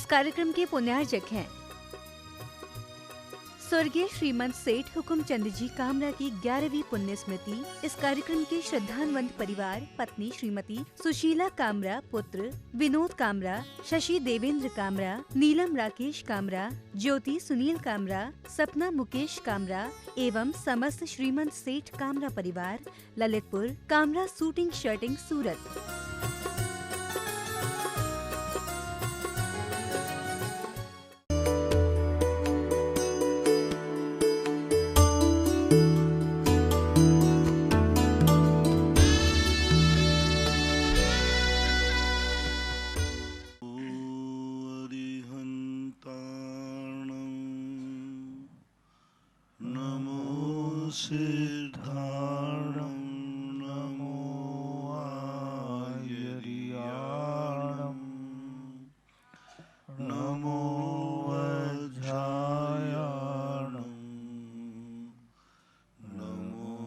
कार्यक्रम के पुण्यार्जक हैं स्वर्गीय श्रीमंत सेठ हुकुमचंद जी कामरा की 11वीं पुण्य स्मृति। इस कार्यक्रम के श्रद्धान्वित परिवार पत्नी श्रीमती सुशीला कामरा, पुत्र विनोद कामरा, शशि देवेंद्र कामरा, नीलम राकेश कामरा, ज्योति सुनील कामरा, सपना मुकेश कामरा एवं समस्त श्रीमंत सेठ कामरा परिवार, ललितपुर, कामरा शूटिंग शर्टिंग, सूरत। सिद्धारणं नमो आयर्याणं नमो वज्रायाणं नमो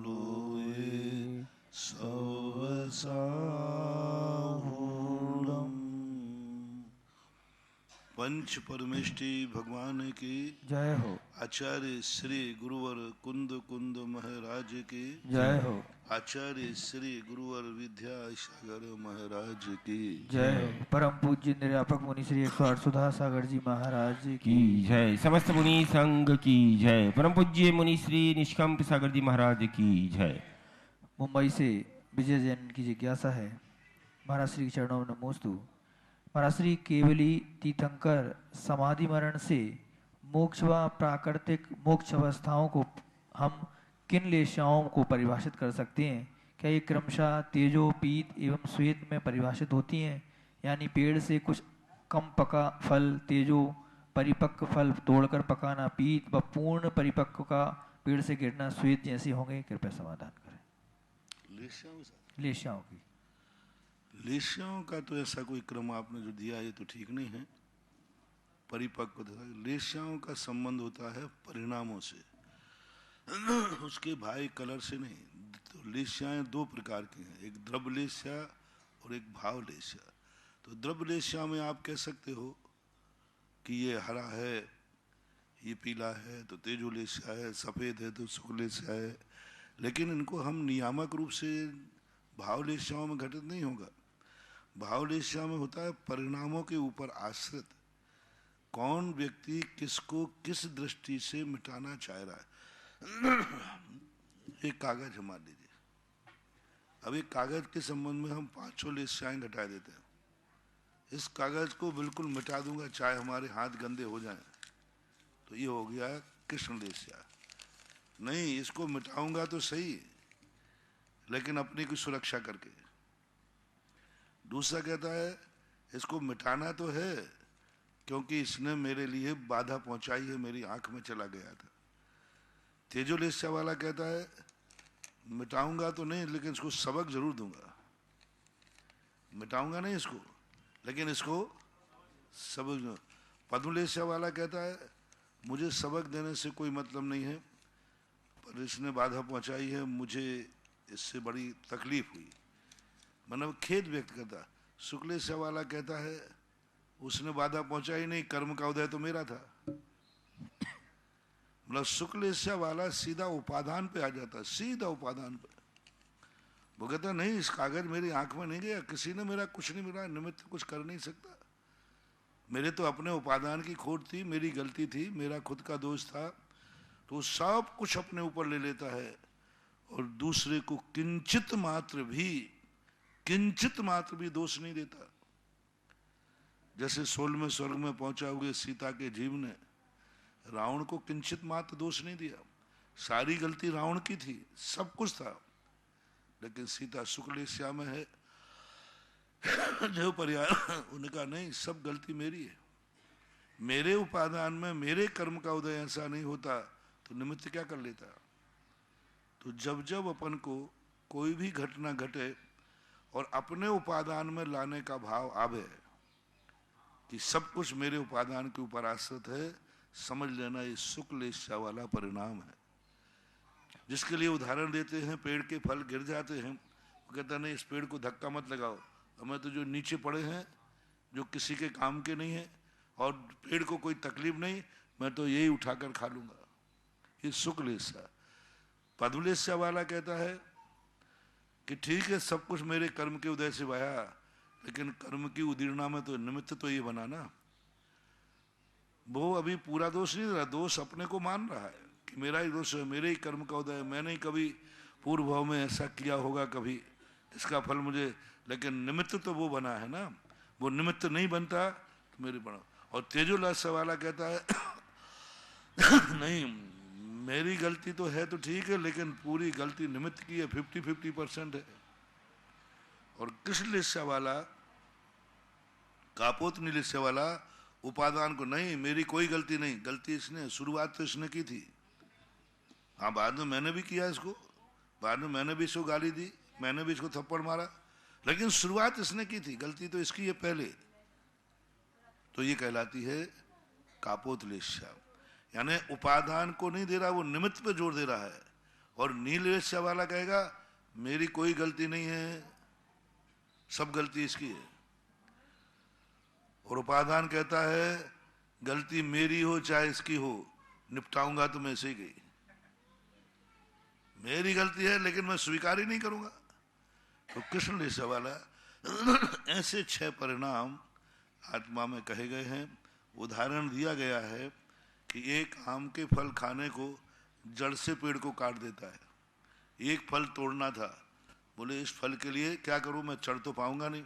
लोये सवसाहूणम्। पंच परमेष्टि भगवान की जय हो। आचार्य श्री गुरुवर कुंद कुंद महाराज की जय हो। आचार्य श्री गुरुवर विद्यासागर महाराज की जय हो। परम पूज्य निरापक मुनि श्री 108 सुधा सागर जी महाराज की जय। समस्त मुनि संघ की जय। परम पूज्य मुनि श्री निष्कंप सागर जी महाराज की जय। मुंबई से विजय जैन की जिज्ञासा है। महाराज श्री के चरणों में नमोस्तु। महाराज श्री केवली तीर्थंकर समाधि मरण से मोक्ष व प्राकृतिक मोक्ष अवस्थाओं को हम किन लेशाओं को परिभाषित कर सकते हैं? क्या ये क्रमशः तेजो, पीत एवं श्वेत में परिभाषित होती हैं? यानी पेड़ से कुछ कम पका फल तेजो, परिपक्व फल तोड़कर पकाना पीत व पूर्ण परिपक्व का पेड़ से गिरना श्वेत जैसे होंगे? कृपया समाधान करें। लेशाओं की लेशियाओं का तो ऐसा कोई क्रम आपने जो दिया है तो ठीक नहीं है। परिपक्व लेशियाओं का संबंध होता है परिणामों से, उसके भाई कलर से नहीं। तो लेशियाएं दो प्रकार की हैं, एक द्रव लेशिया और एक भाव लेशिया। तो द्रव लेशिया में आप कह सकते हो कि ये हरा है, ये पीला है तो तेजो लेशिया है, सफ़ेद है तो शुक्ल लेशिया है। लेकिन इनको हम नियामक रूप से भाव लेशियाओं में घटित नहीं होगा। भाव लेशिया में होता है परिणामों के ऊपर आश्रित, कौन व्यक्ति किसको किस दृष्टि से मिटाना चाह रहा है। एक कागज मान लीजिए, अब एक कागज के संबंध में हम 500 लेशियाएं घटा देते हैं। इस कागज को बिल्कुल मिटा दूंगा चाहे हमारे हाथ गंदे हो जाएं, तो ये हो गया कृष्ण लेशिया। नहीं, इसको मिटाऊंगा तो सही, लेकिन अपने की सुरक्षा करके। दूसरा कहता है इसको मिटाना तो है क्योंकि इसने मेरे लिए बाधा पहुंचाई है, मेरी आंख में चला गया था। तेजो लेशिया वाला कहता है मिटाऊंगा तो नहीं, लेकिन इसको सबक जरूर दूंगा। मिटाऊंगा नहीं इसको, लेकिन इसको सबक। पद्म लेशिया वाला कहता है मुझे सबक देने से कोई मतलब नहीं है, पर इसने बाधा पहुंचाई है, मुझे इससे बड़ी तकलीफ हुई, मतलब खेद व्यक्त करता। शुक्लेश्वर वाला कहता है उसने बाधा पहुंचाई नहीं, कर्म का उदय तो मेरा था। मतलब शुक्लेश्वर वाला सीधा उपादान पे आ जाता, सीधा उपादान पे। वो कहता नहीं, इस कागज मेरी आंख में नहीं गया, किसी ने मेरा कुछ नहीं मिला, निमित्त कुछ कर नहीं सकता। मेरे तो अपने उपादान की खोट थी, मेरी गलती थी, मेरा खुद का दोष था। तो सब कुछ अपने ऊपर ले लेता है और दूसरे को किंचित मात्र भी दोष नहीं देता। जैसे 16वें स्वर्ग में पहुंचा हुए सीता के जीव ने रावण को किंचित मात्र दोष नहीं दिया। सारी गलती रावण की थी, सब कुछ था, लेकिन सीता शुक्लेश्या में है जो पर्याय। उनका नहीं, सब गलती मेरी है, मेरे उपादान में मेरे कर्म का उदय ऐसा नहीं होता तो निमित्त क्या कर लेता। तो जब जब अपन को कोई भी घटना घटे और अपने उपादान में लाने का भाव आवे कि सब कुछ मेरे उपादान के ऊपर आश्रित है, समझ लेना ये शुक्लेच्छा वाला परिणाम है। जिसके लिए उदाहरण देते हैं, पेड़ के फल गिर जाते हैं, वो कहता नहीं इस पेड़ को धक्का मत लगाओ, हमें तो जो नीचे पड़े हैं जो किसी के काम के नहीं है और पेड़ को कोई तकलीफ नहीं, मैं तो यही उठाकर खा लूंगा। ये सुख लेस्या। पद्मलेस्या वाला कहता है कि ठीक है, सब कुछ मेरे कर्म के उदय से बहा, लेकिन कर्म की उदीर्णा में तो निमित्त तो ये बना ना। वो अभी पूरा दोष नहीं दे रहा, दोष अपने को मान रहा है कि मेरा ही दोष है, मेरे ही कर्म का उदय है, मैंने ही कभी पूर्व भाव में ऐसा किया होगा, कभी इसका फल मुझे, लेकिन निमित्त तो वो बना है ना। वो निमित्त नहीं बनता तो मेरे बना। और तेजोलास्य वाला कहता है नहीं, मेरी गलती तो है तो ठीक है, लेकिन पूरी गलती निमित्त की है, 50-50% है। और कृष्णलेस्या वाला, कापोतनीलेस्या वाला उपादान को, नहीं मेरी कोई गलती नहीं, गलती इसने, शुरुआत तो इसने की थी। हाँ, बाद में मैंने भी किया इसको, बाद में मैंने भी इसको गाली दी, मैंने भी इसको थप्पड़ मारा, लेकिन शुरुआत इसने की थी, गलती तो इसकी है पहले। तो ये कहलाती है कापोतलेस्या, यानी उपादान को नहीं दे रहा, वो निमित्त पे जोर दे रहा है। और नीलवेश्या वाला कहेगा मेरी कोई गलती नहीं है, सब गलती इसकी है। और उपादान कहता है गलती मेरी हो चाहे इसकी हो, निपटाऊंगा तो मैं ऐसे ही, मेरी गलती है लेकिन मैं स्वीकार ही नहीं करूंगा। तो कृष्णलेस्या वाला ऐसे 6 परिणाम आत्मा में कहे गए हैं। उदाहरण दिया गया है कि एक आम के फल खाने को जड़ से पेड़ को काट देता है। एक फल तोड़ना था, बोले इस फल के लिए क्या करूं, मैं चढ़ तो पाऊंगा नहीं,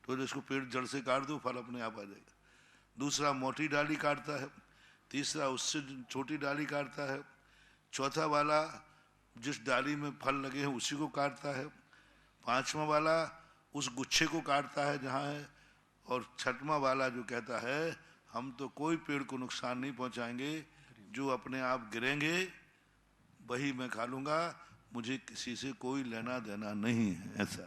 तो इसको पेड़ जड़ से काट दो, फल अपने आप आ जाएगा। दूसरा मोटी डाली काटता है, तीसरा उससे छोटी डाली काटता है, चौथा वाला जिस डाली में फल लगे हैं उसी को काटता है, पांचवा वाला उस गुच्छे को काटता है जहाँ है, और छठवां वाला जो कहता है हम तो कोई पेड़ को नुकसान नहीं पहुंचाएंगे, जो अपने आप गिरेंगे वही मैं खा लूंगा, मुझे किसी से कोई लेना देना नहीं है। ऐसा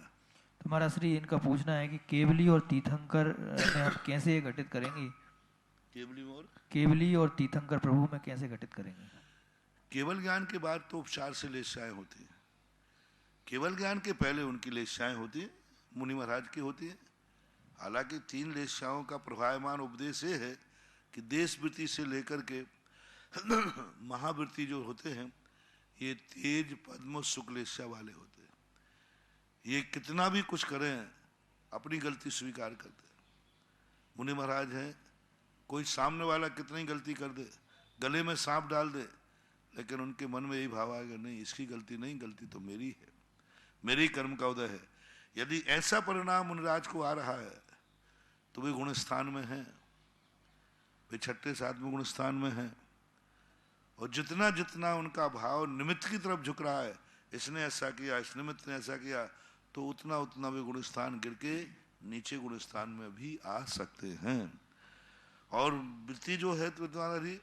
तो महाराज श्री, इनका पूछना है कि केवली और तीर्थंकर में हम कैसे घटित करेंगे? केवली और तीर्थंकर प्रभु में कैसे घटित करेंगे? केवल ज्ञान के बाद तो उपचार से लेस्याएं होती है, केवल ज्ञान के पहले उनकी लेस्याएं होती है, मुनि महाराज की होती है। हालांकि 3 लेस्याओं का प्रभावमान उपदेश ये है कि देश वृत्ति से लेकर के महावृत्ति जो होते हैं ये तेज पद्म शुक्लेस्या वाले होते हैं। ये कितना भी कुछ करें अपनी गलती स्वीकार करते हैं। मुनि महाराज हैं, कोई सामने वाला कितनी गलती कर दे, गले में सांप डाल दे, लेकिन उनके मन में यही भाव आएगा नहीं इसकी गलती नहीं, गलती तो मेरी है, मेरे कर्म का उदय है। यदि ऐसा परिणाम मुनिराज को आ रहा है तो वे गुण स्थान में हैं, वे 6-7वें गुण स्थान में हैं। और जितना जितना उनका भाव निमित्त की तरफ झुक रहा है, इसने ऐसा किया, इस निमित्त ने ऐसा किया, तो उतना उतना वे गुण स्थान गिर के नीचे गुण स्थान में भी आ सकते हैं। और वृत्ति जो है तो तुम्हारी,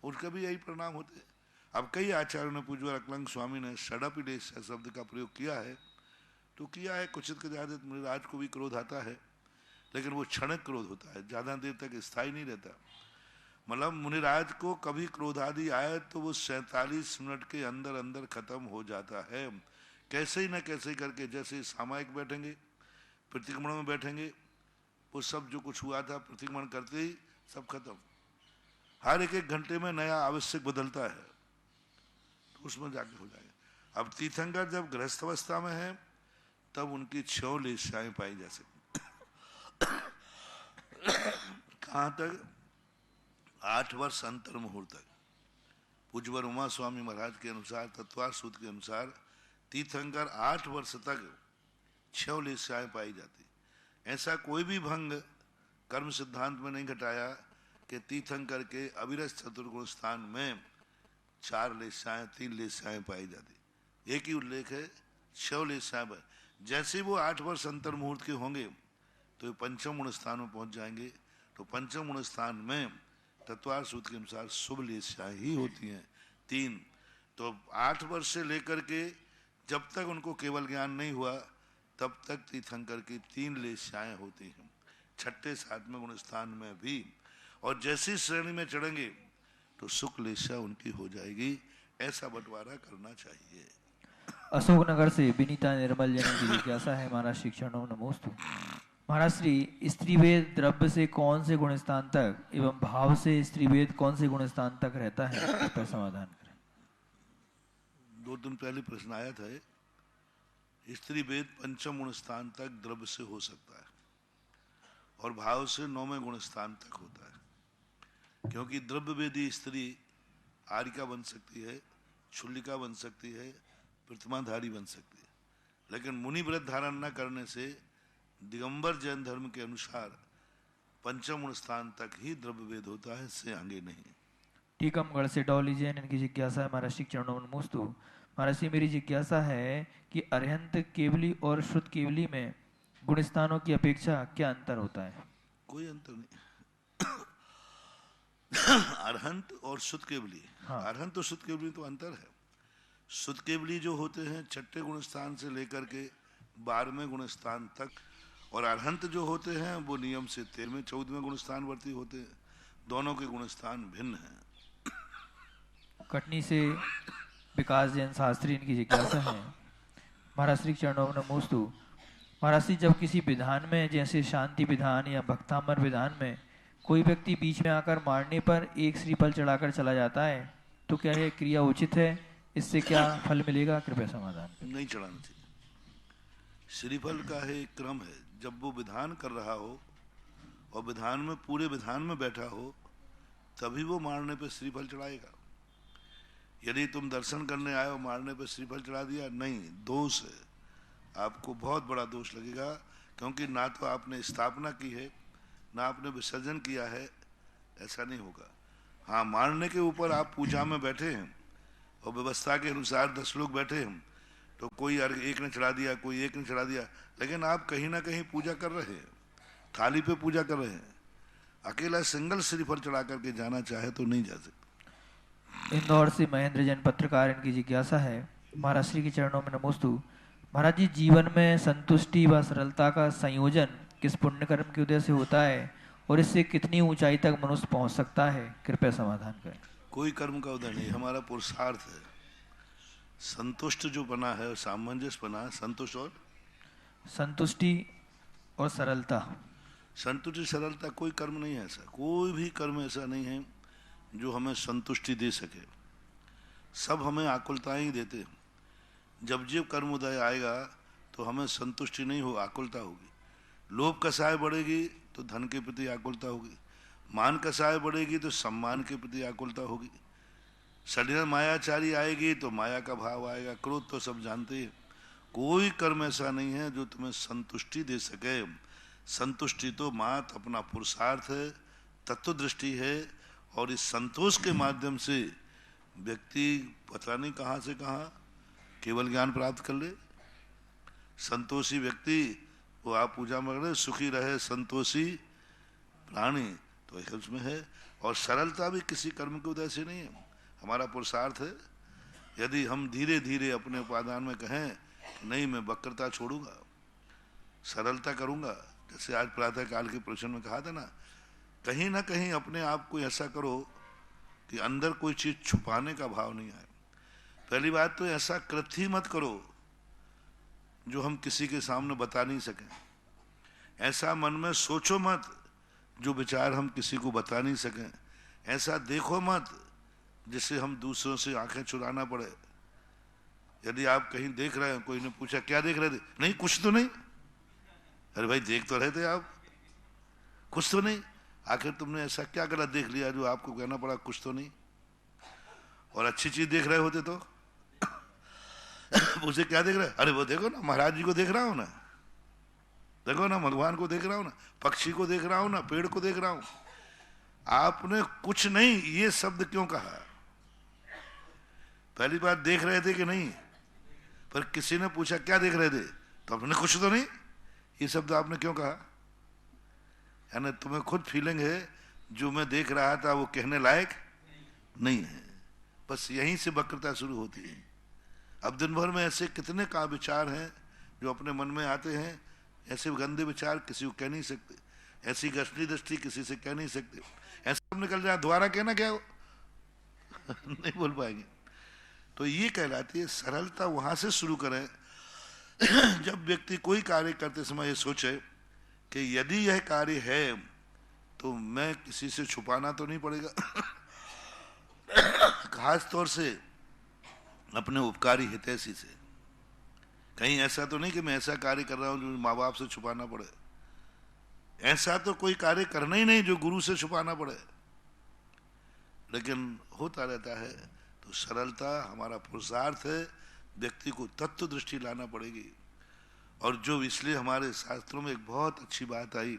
उनका भी यही परिणाम होते हैं। अब कई आचार्यों ने, पूज्य अकलंग स्वामी ने षडपिलेस्या शब्द का प्रयोग किया है, तो किया है। कुछ ज्यादा मुनिराज को भी क्रोध आता है, लेकिन वो क्षणिक क्रोध होता है, ज्यादा देर तक स्थायी नहीं रहता। मतलब मुनिराज को कभी क्रोध आदि आए तो वो 47 मिनट के अंदर अंदर खत्म हो जाता है। कैसे ही न कैसे करके, जैसे सामायिक बैठेंगे, प्रतिक्रमण में बैठेंगे, वो सब जो कुछ हुआ था प्रतिक्रमण करते ही सब खत्म। हर एक घंटे में नया आवश्यक बदलता है, तो उसमें जाके हो जाएगा। अब तीर्थंकर जब गृहस्थ अवस्था में है तब उनकी 6 लेस्याएं पाई जा सकती। कहाँ तक? 8 वर्ष अंतर मुहूर्त तक। पूज्यवर उमा स्वामी महाराज के अनुसार, तत्वार सूत्र के अनुसार तीर्थंकर 8 वर्ष तक 6 लेस्याएं पाई जाती। ऐसा कोई भी भंग कर्म सिद्धांत में नहीं घटाया कि तीर्थंकर के अविरत चतुर्गुण स्थान में 4 लेस्याएं 3 लेस्याएं पाई जाती। एक ही उल्लेख है 6 लेस्याएं। जैसे वो 8 वर्ष अंतर मुहूर्त के होंगे तो पंचम गुण स्थान में पहुंच जाएंगे। तो पंचम गुण स्थान में तत्वार सूत्र के अनुसार शुभ लेस्याएं ही होती हैं 3। तो 8 वर्ष से लेकर के जब तक उनको केवल ज्ञान नहीं हुआ तब तक तीर्थंकर की 3 लेस्याएं होती हैं, 6-7वें गुण स्थान में भी। और जैसी श्रेणी में चढ़ेंगे तो सुख लेस्या उनकी हो जाएगी। ऐसा बंटवारा करना चाहिए। अशोकनगर से विनीता निर्मल जन की जिज्ञासा है, महाराज श्री चरणों नमोस्तु। महाराज श्री स्त्रीवेद द्रव्य से कौन से गुण स्थान तक एवं भाव से स्त्रीवेद कौन से गुण स्थान तक रहता है, इसका समाधान करें। 2 दिन पहले प्रश्न आया था, स्त्री वेद पंचम गुण स्थान तक द्रव्य से हो सकता है और भाव से 9वें गुण स्थान तक होता है, क्योंकि द्रव्य वेदी स्त्री आर्यिका बन सकती है, क्षुल्लिका बन सकती है, प्रतिमाधारी बन सकती है, लेकिन मुनि व्रत धारण न करने से दिगंबर जैन धर्म के अनुसार पंचम गुण स्थान तक ही द्रव्य वेद होता है, इससे आगे नहीं। टीकमगढ़ से डॉली जैन, इनकी जिज्ञासा है महाराज श्री चरणों में नमोस्तु। महाराज श्री मेरी जिज्ञासा है कि अरहंत केवली और शुद्ध केवली में गुण स्थानों की अपेक्षा क्या अंतर होता है? कोई अंतर नहीं। अरहंत और शुद्ध केवली, हाँ। अरहंत और शुद्ध केवली तो अंतर है। शुद्ध केवली जो होते हैं 6ठे गुण स्थान से लेकर के 12वें गुण स्थान तक, और अरहंत जो होते हैं वो नियम से 13वें 14वें गुण स्थान वर्ती होते हैं। दोनों के गुण स्थान भिन्न हैं। कटनी से विकास जैन शास्त्री, इनकी जिज्ञासा है महाराज श्री चरणों में नमोस्तु। महाराज श्री जब किसी विधान में जैसे शांति विधान या भक्तामर विधान में कोई व्यक्ति बीच में आकर मारने पर एक श्रीफल चढ़ाकर चला जाता है, तो क्या यह क्रिया उचित है? इससे क्या फल मिलेगा? कृपया समाधान करें। नहीं चढ़ाना चाहिए। श्रीफल का है एक क्रम है, जब वो विधान कर रहा हो और विधान में पूरे विधान में बैठा हो तभी वो मारने पे श्रीफल चढ़ाएगा। यदि तुम दर्शन करने आए हो मारने पे श्रीफल चढ़ा दिया, नहीं, दोष है, आपको बहुत बड़ा दोष लगेगा, क्योंकि ना तो आपने स्थापना की है ना आपने विसर्जन किया है, ऐसा नहीं होगा। हाँ, मारने के ऊपर आप पूजा में बैठे हैं और व्यवस्था के अनुसार 10 लोग बैठे हैं, तो कोई एक ने चढ़ा दिया, कोई एक ने चढ़ा दिया, लेकिन आप कहीं ना कहीं पूजा कर रहे हैं, थाली पे पूजा कर रहे हैं। अकेला सिंगल श्रीफल चढ़ा करके जाना चाहे तो नहीं जा सकते। इंदौर से महेंद्र जैन पत्रकार, इनकी जिज्ञासा है महाराज श्री के चरणों में नमोस्तु। महाराज जी, जीवन में संतुष्टि व सरलता का संयोजन किस पुण्य कर्म के उदय से होता है और इससे कितनी ऊंचाई तक मनुष्य पहुंच सकता है? कृपया समाधान करें। कोई कर्म का उदय नहीं, हमारा पुरुषार्थ है। संतुष्ट जो बना है, सामंजस्य बना, संतुष्टि और सरलता। संतुष्टि सरलता कोई कर्म नहीं है ऐसा, कोई भी कर्म ऐसा नहीं है जो हमें संतुष्टि दे सके। सब हमें आकुलताएं ही देते हैं। जब जब कर्म उदय आएगा तो हमें संतुष्टि नहीं हो, आकुलता होगी। लोभ कसाय बढ़ेगी तो धन के प्रति आकुलता होगी, मान कसाय बढ़ेगी तो सम्मान के प्रति आकुलता होगी, षड्यंत्र मायाचारी आएगी तो माया का भाव आएगा, क्रोध तो सब जानते हैं। कोई कर्म ऐसा नहीं है जो तुम्हें संतुष्टि दे सके। संतुष्टि तो मात्र अपना पुरुषार्थ है, तत्व दृष्टि है, और इस संतोष के माध्यम से व्यक्ति पता नहीं कहाँ से कहाँ केवल ज्ञान प्राप्त कर ले। संतोषी व्यक्ति वो आप पूजा में रहे, सुखी रहे, संतोषी प्राणी, तो उसमें है। और सरलता भी किसी कर्म के उदय से नहीं है, हमारा पुरुषार्थ है। यदि हम धीरे धीरे अपने उपादान में कहें नहीं, मैं वक्रता छोड़ूंगा, सरलता करूंगा, जैसे आज प्रातः काल के प्रश्न में कहा था ना, कहीं ना कहीं अपने आप को ऐसा करो कि अंदर कोई चीज छुपाने का भाव नहीं आए। पहली बात तो ऐसा कृत्य मत करो जो हम किसी के सामने बता नहीं सकें। ऐसा मन में सोचो मत जो विचार हम किसी को बता नहीं सकें। ऐसा देखो मत जिससे हम दूसरों से आंखें चुराना पड़े। यदि आप कहीं देख रहे हैं, कोई ने पूछा क्या देख रहे थे, नहीं कुछ तो नहीं, अरे भाई देख तो रहे थे आप, कुछ तो नहीं, आखिर तुमने ऐसा क्या गलत देख लिया जो आपको कहना पड़ा कुछ तो नहीं। और अच्छी चीज देख रहे होते तो उसे क्या देख रहे, अरे वो देखो ना महाराज जी को देख रहा हूं ना, देखो ना भगवान को देख रहा हूं ना, पक्षी को देख रहा हूं ना, पेड़ को देख रहा हूं। आपने कुछ नहीं ये शब्द क्यों कहा? पहली बात देख रहे थे कि नहीं, पर किसी ने पूछा क्या देख रहे थे तो आपने कुछ तो नहीं, ये शब्द आपने क्यों कहा? यानी तुम्हें खुद फीलिंग है जो मैं देख रहा था वो कहने लायक नहीं है। बस यहीं से वक्रता शुरू होती है। अब दिन भर में ऐसे कितने का विचार हैं जो अपने मन में आते हैं, ऐसे गंदे विचार किसी को कह नहीं सकते, ऐसी गश्ती दृष्टि किसी से कह नहीं सकते। ऐसा सब निकल जाए, दोबारा कहना क्या हो नहीं बोल पाएंगे। तो ये कहलाती है सरलता। वहां से शुरू करें जब व्यक्ति कोई कार्य करते समय ये सोचे कि यदि यह कार्य है तो मैं किसी से छुपाना तो नहीं पड़ेगा। खास तौर से अपने उपकारी हितैषी से। कहीं ऐसा तो नहीं कि मैं ऐसा कार्य कर रहा हूं जो माँ बाप से छुपाना पड़े। ऐसा तो कोई कार्य करना ही नहीं जो गुरु से छुपाना पड़े, लेकिन होता रहता है। तो सरलता हमारा पुरुषार्थ है, व्यक्ति को तत्व दृष्टि लाना पड़ेगी। और जो इसलिए हमारे शास्त्रों में एक बहुत अच्छी बात आई,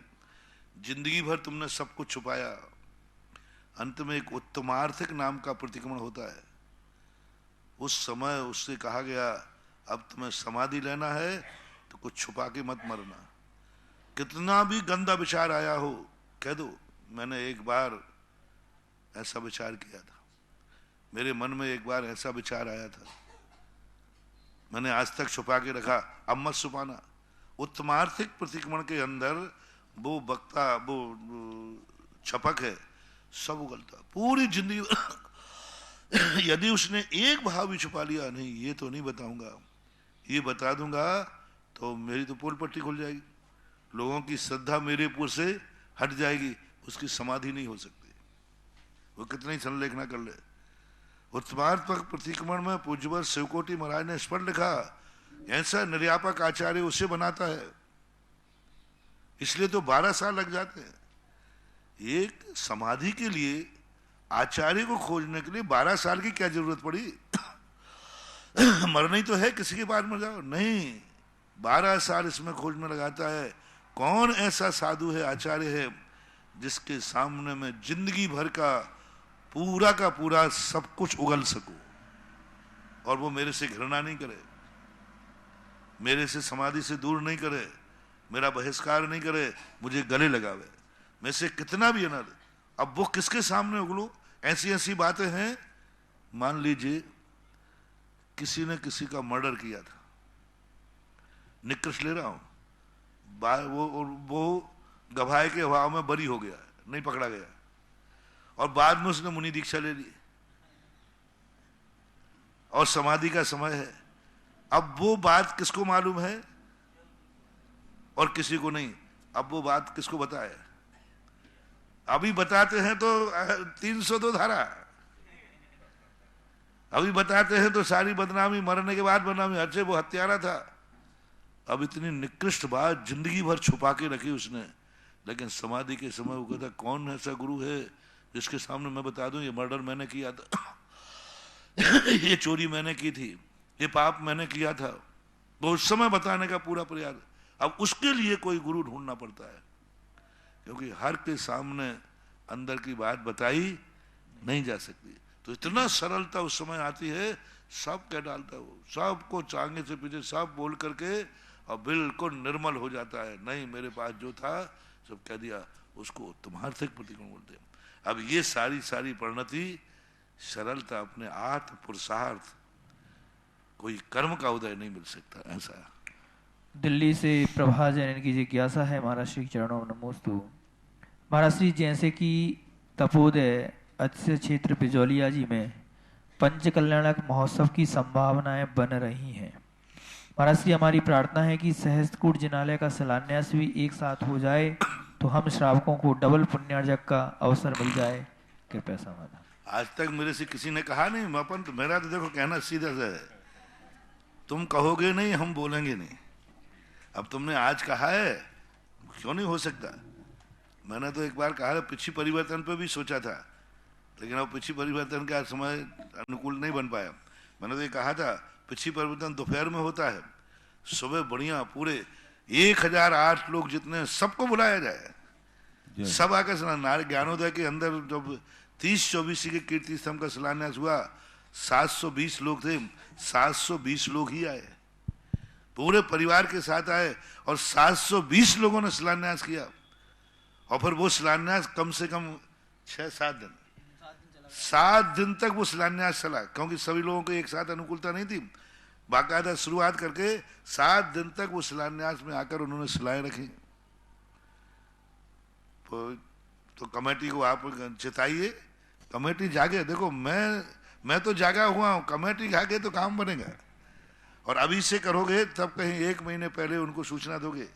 जिंदगी भर तुमने सब कुछ छुपाया, अंत में एक उत्तमार्थिक नाम का प्रतिक्रमण होता है। उस समय उससे कहा गया अब तुम्हें समाधि लेना है तो कुछ छुपा के मत मरना। कितना भी गंदा विचार आया हो कह दो, मैंने एक बार ऐसा विचार किया था, मेरे मन में एक बार ऐसा विचार आया था, मैंने आज तक छुपा के रखा, अब मत छुपाना। उत्तमार्थिक प्रतिक्रमण के अंदर वो वक्ता, वो छपक है, सब उगलता पूरी जिंदगी। यदि उसने एक भाव भी छुपा लिया, नहीं ये तो नहीं बताऊंगा, ये बता दूंगा तो मेरी तो पोल पट्टी खुल जाएगी, लोगों की श्रद्धा मेरे ऊपर से हट जाएगी, उसकी समाधि नहीं हो सकती, वो कितना ही संलेखना कर ले। उत्तमार्थिक प्रतिक्रमण में पूज्यवर शिवकोटि महाराज ने स्पष्ट लिखा, ऐसा निर्यापक आचार्य उसे बनाता है, इसलिए तो 12 साल लग जाते हैं। एक समाधि के लिए आचार्य को खोजने के लिए 12 साल की क्या जरूरत पड़ी? मरना ही तो है, किसी के पास मर जाओ, नहीं 12 साल इसमें खोजने लगाता है। कौन ऐसा साधु है, आचार्य है, जिसके सामने में जिंदगी भर का पूरा सब कुछ उगल सकूं और वो मेरे से घृणा नहीं करे, मेरे से समाधि से दूर नहीं करे, मेरा बहिष्कार नहीं करे, मुझे गले लगावे, मैं से कितना भी अनर्थ। अब वो किसके सामने उगलू? ऐसी ऐसी बातें हैं, मान लीजिए किसी ने किसी का मर्डर किया था, निष्कर्ष ले रहा हूं, वो गवाह के अभाव में बरी हो गया, नहीं पकड़ा गया, और बाद में उसने मुनि दीक्षा ले ली और समाधि का समय है। अब वो बात किसको मालूम है और किसी को नहीं। अब वो बात किसको बताए? अभी बताते हैं तो 302 धारा, अभी बताते हैं तो सारी बदनामी, मरने के बाद बदनामी, अच्छे वो हत्यारा था। अब इतनी निकृष्ट बात जिंदगी भर छुपा के रखी उसने, लेकिन समाधि के समय वो कहता कौन ऐसा गुरु है जिसके सामने मैं बता दूं ये मर्डर मैंने किया था, ये चोरी मैंने की थी, ये पाप मैंने किया था। वो उस समय बताने का पूरा प्रयास। अब उसके लिए कोई गुरु ढूंढना पड़ता है, क्योंकि हर के सामने अंदर की बात बताई नहीं जा सकती। तो इतना सरलता उस समय आती है, सब कह डालता है, वो सबको चांगे से पीछे सब बोल करके और बिल्कुल निर्मल हो जाता है। नहीं, मेरे पास जो था सब कह दिया, उसको उत्तमार्थिक प्रतिक्रमण बोलते हैं। अब ये सारी परिणति सरलता, अपने आत्म पुरुषार्थ, कोई कर्म का उदय नहीं मिल सकता। ऐसा दिल्ली से प्रभा जैन की जिज्ञासा है, महाराज श्री चरणों में नमोस्तु। महाराज श्री, जैसे कि तपोदय अतिशय क्षेत्र बिजौलिया जी में पंच कल्याणक महोत्सव की संभावनाएं बन रही हैं। महाराज श्री, हमारी प्रार्थना है कि सहस्त्रकूट जिनालय का शिलान्यास भी एक साथ हो जाए तो हम श्रावकों को डबल पुण्यार्जक का अवसर मिल जाए। कृपया समाधान। आज तक मेरे से किसी ने कहा नहीं, अपन तो, मेरा तो देखो कहना सीधा सा है, तुम कहोगे नहीं, हम बोलेंगे नहीं। अब तुमने आज कहा है, क्यों नहीं हो सकता? मैंने तो एक बार कहा, पिछी परिवर्तन पे भी सोचा था, लेकिन अब पिछी परिवर्तन का समय अनुकूल नहीं बन पाया। मैंने तो ये कहा था, पिछी परिवर्तन दोपहर में होता है, सुबह बढ़िया पूरे 1008 लोग जितने, सबको बुलाया जाए, सब आकर सुना। ज्ञानोदय के अंदर जब 30-24 के कीर्ति स्तंभ का शिलान्यास हुआ, 720 लोग थे, 720 लोग ही आए, पूरे परिवार के साथ आए और 720 लोगों ने शिलान्यास किया। और फिर वो शिलान्यास कम से कम 6-7 दिन, 7 दिन तक वो शिलान्यास चला, क्योंकि सभी लोगों को एक साथ अनुकूलता नहीं थी। बाकायदा शुरुआत करके 7 दिन तक वो शिलान्यास में आकर उन्होंने शिलाएं रखी। तो कमेटी को आप चिताइए, कमेटी जागे। देखो मैं तो जागा हुआ हूं, कमेटी जागे तो काम बनेगा। और अभी से करोगे तब कहीं 1 महीने पहले उनको सूचना दोगे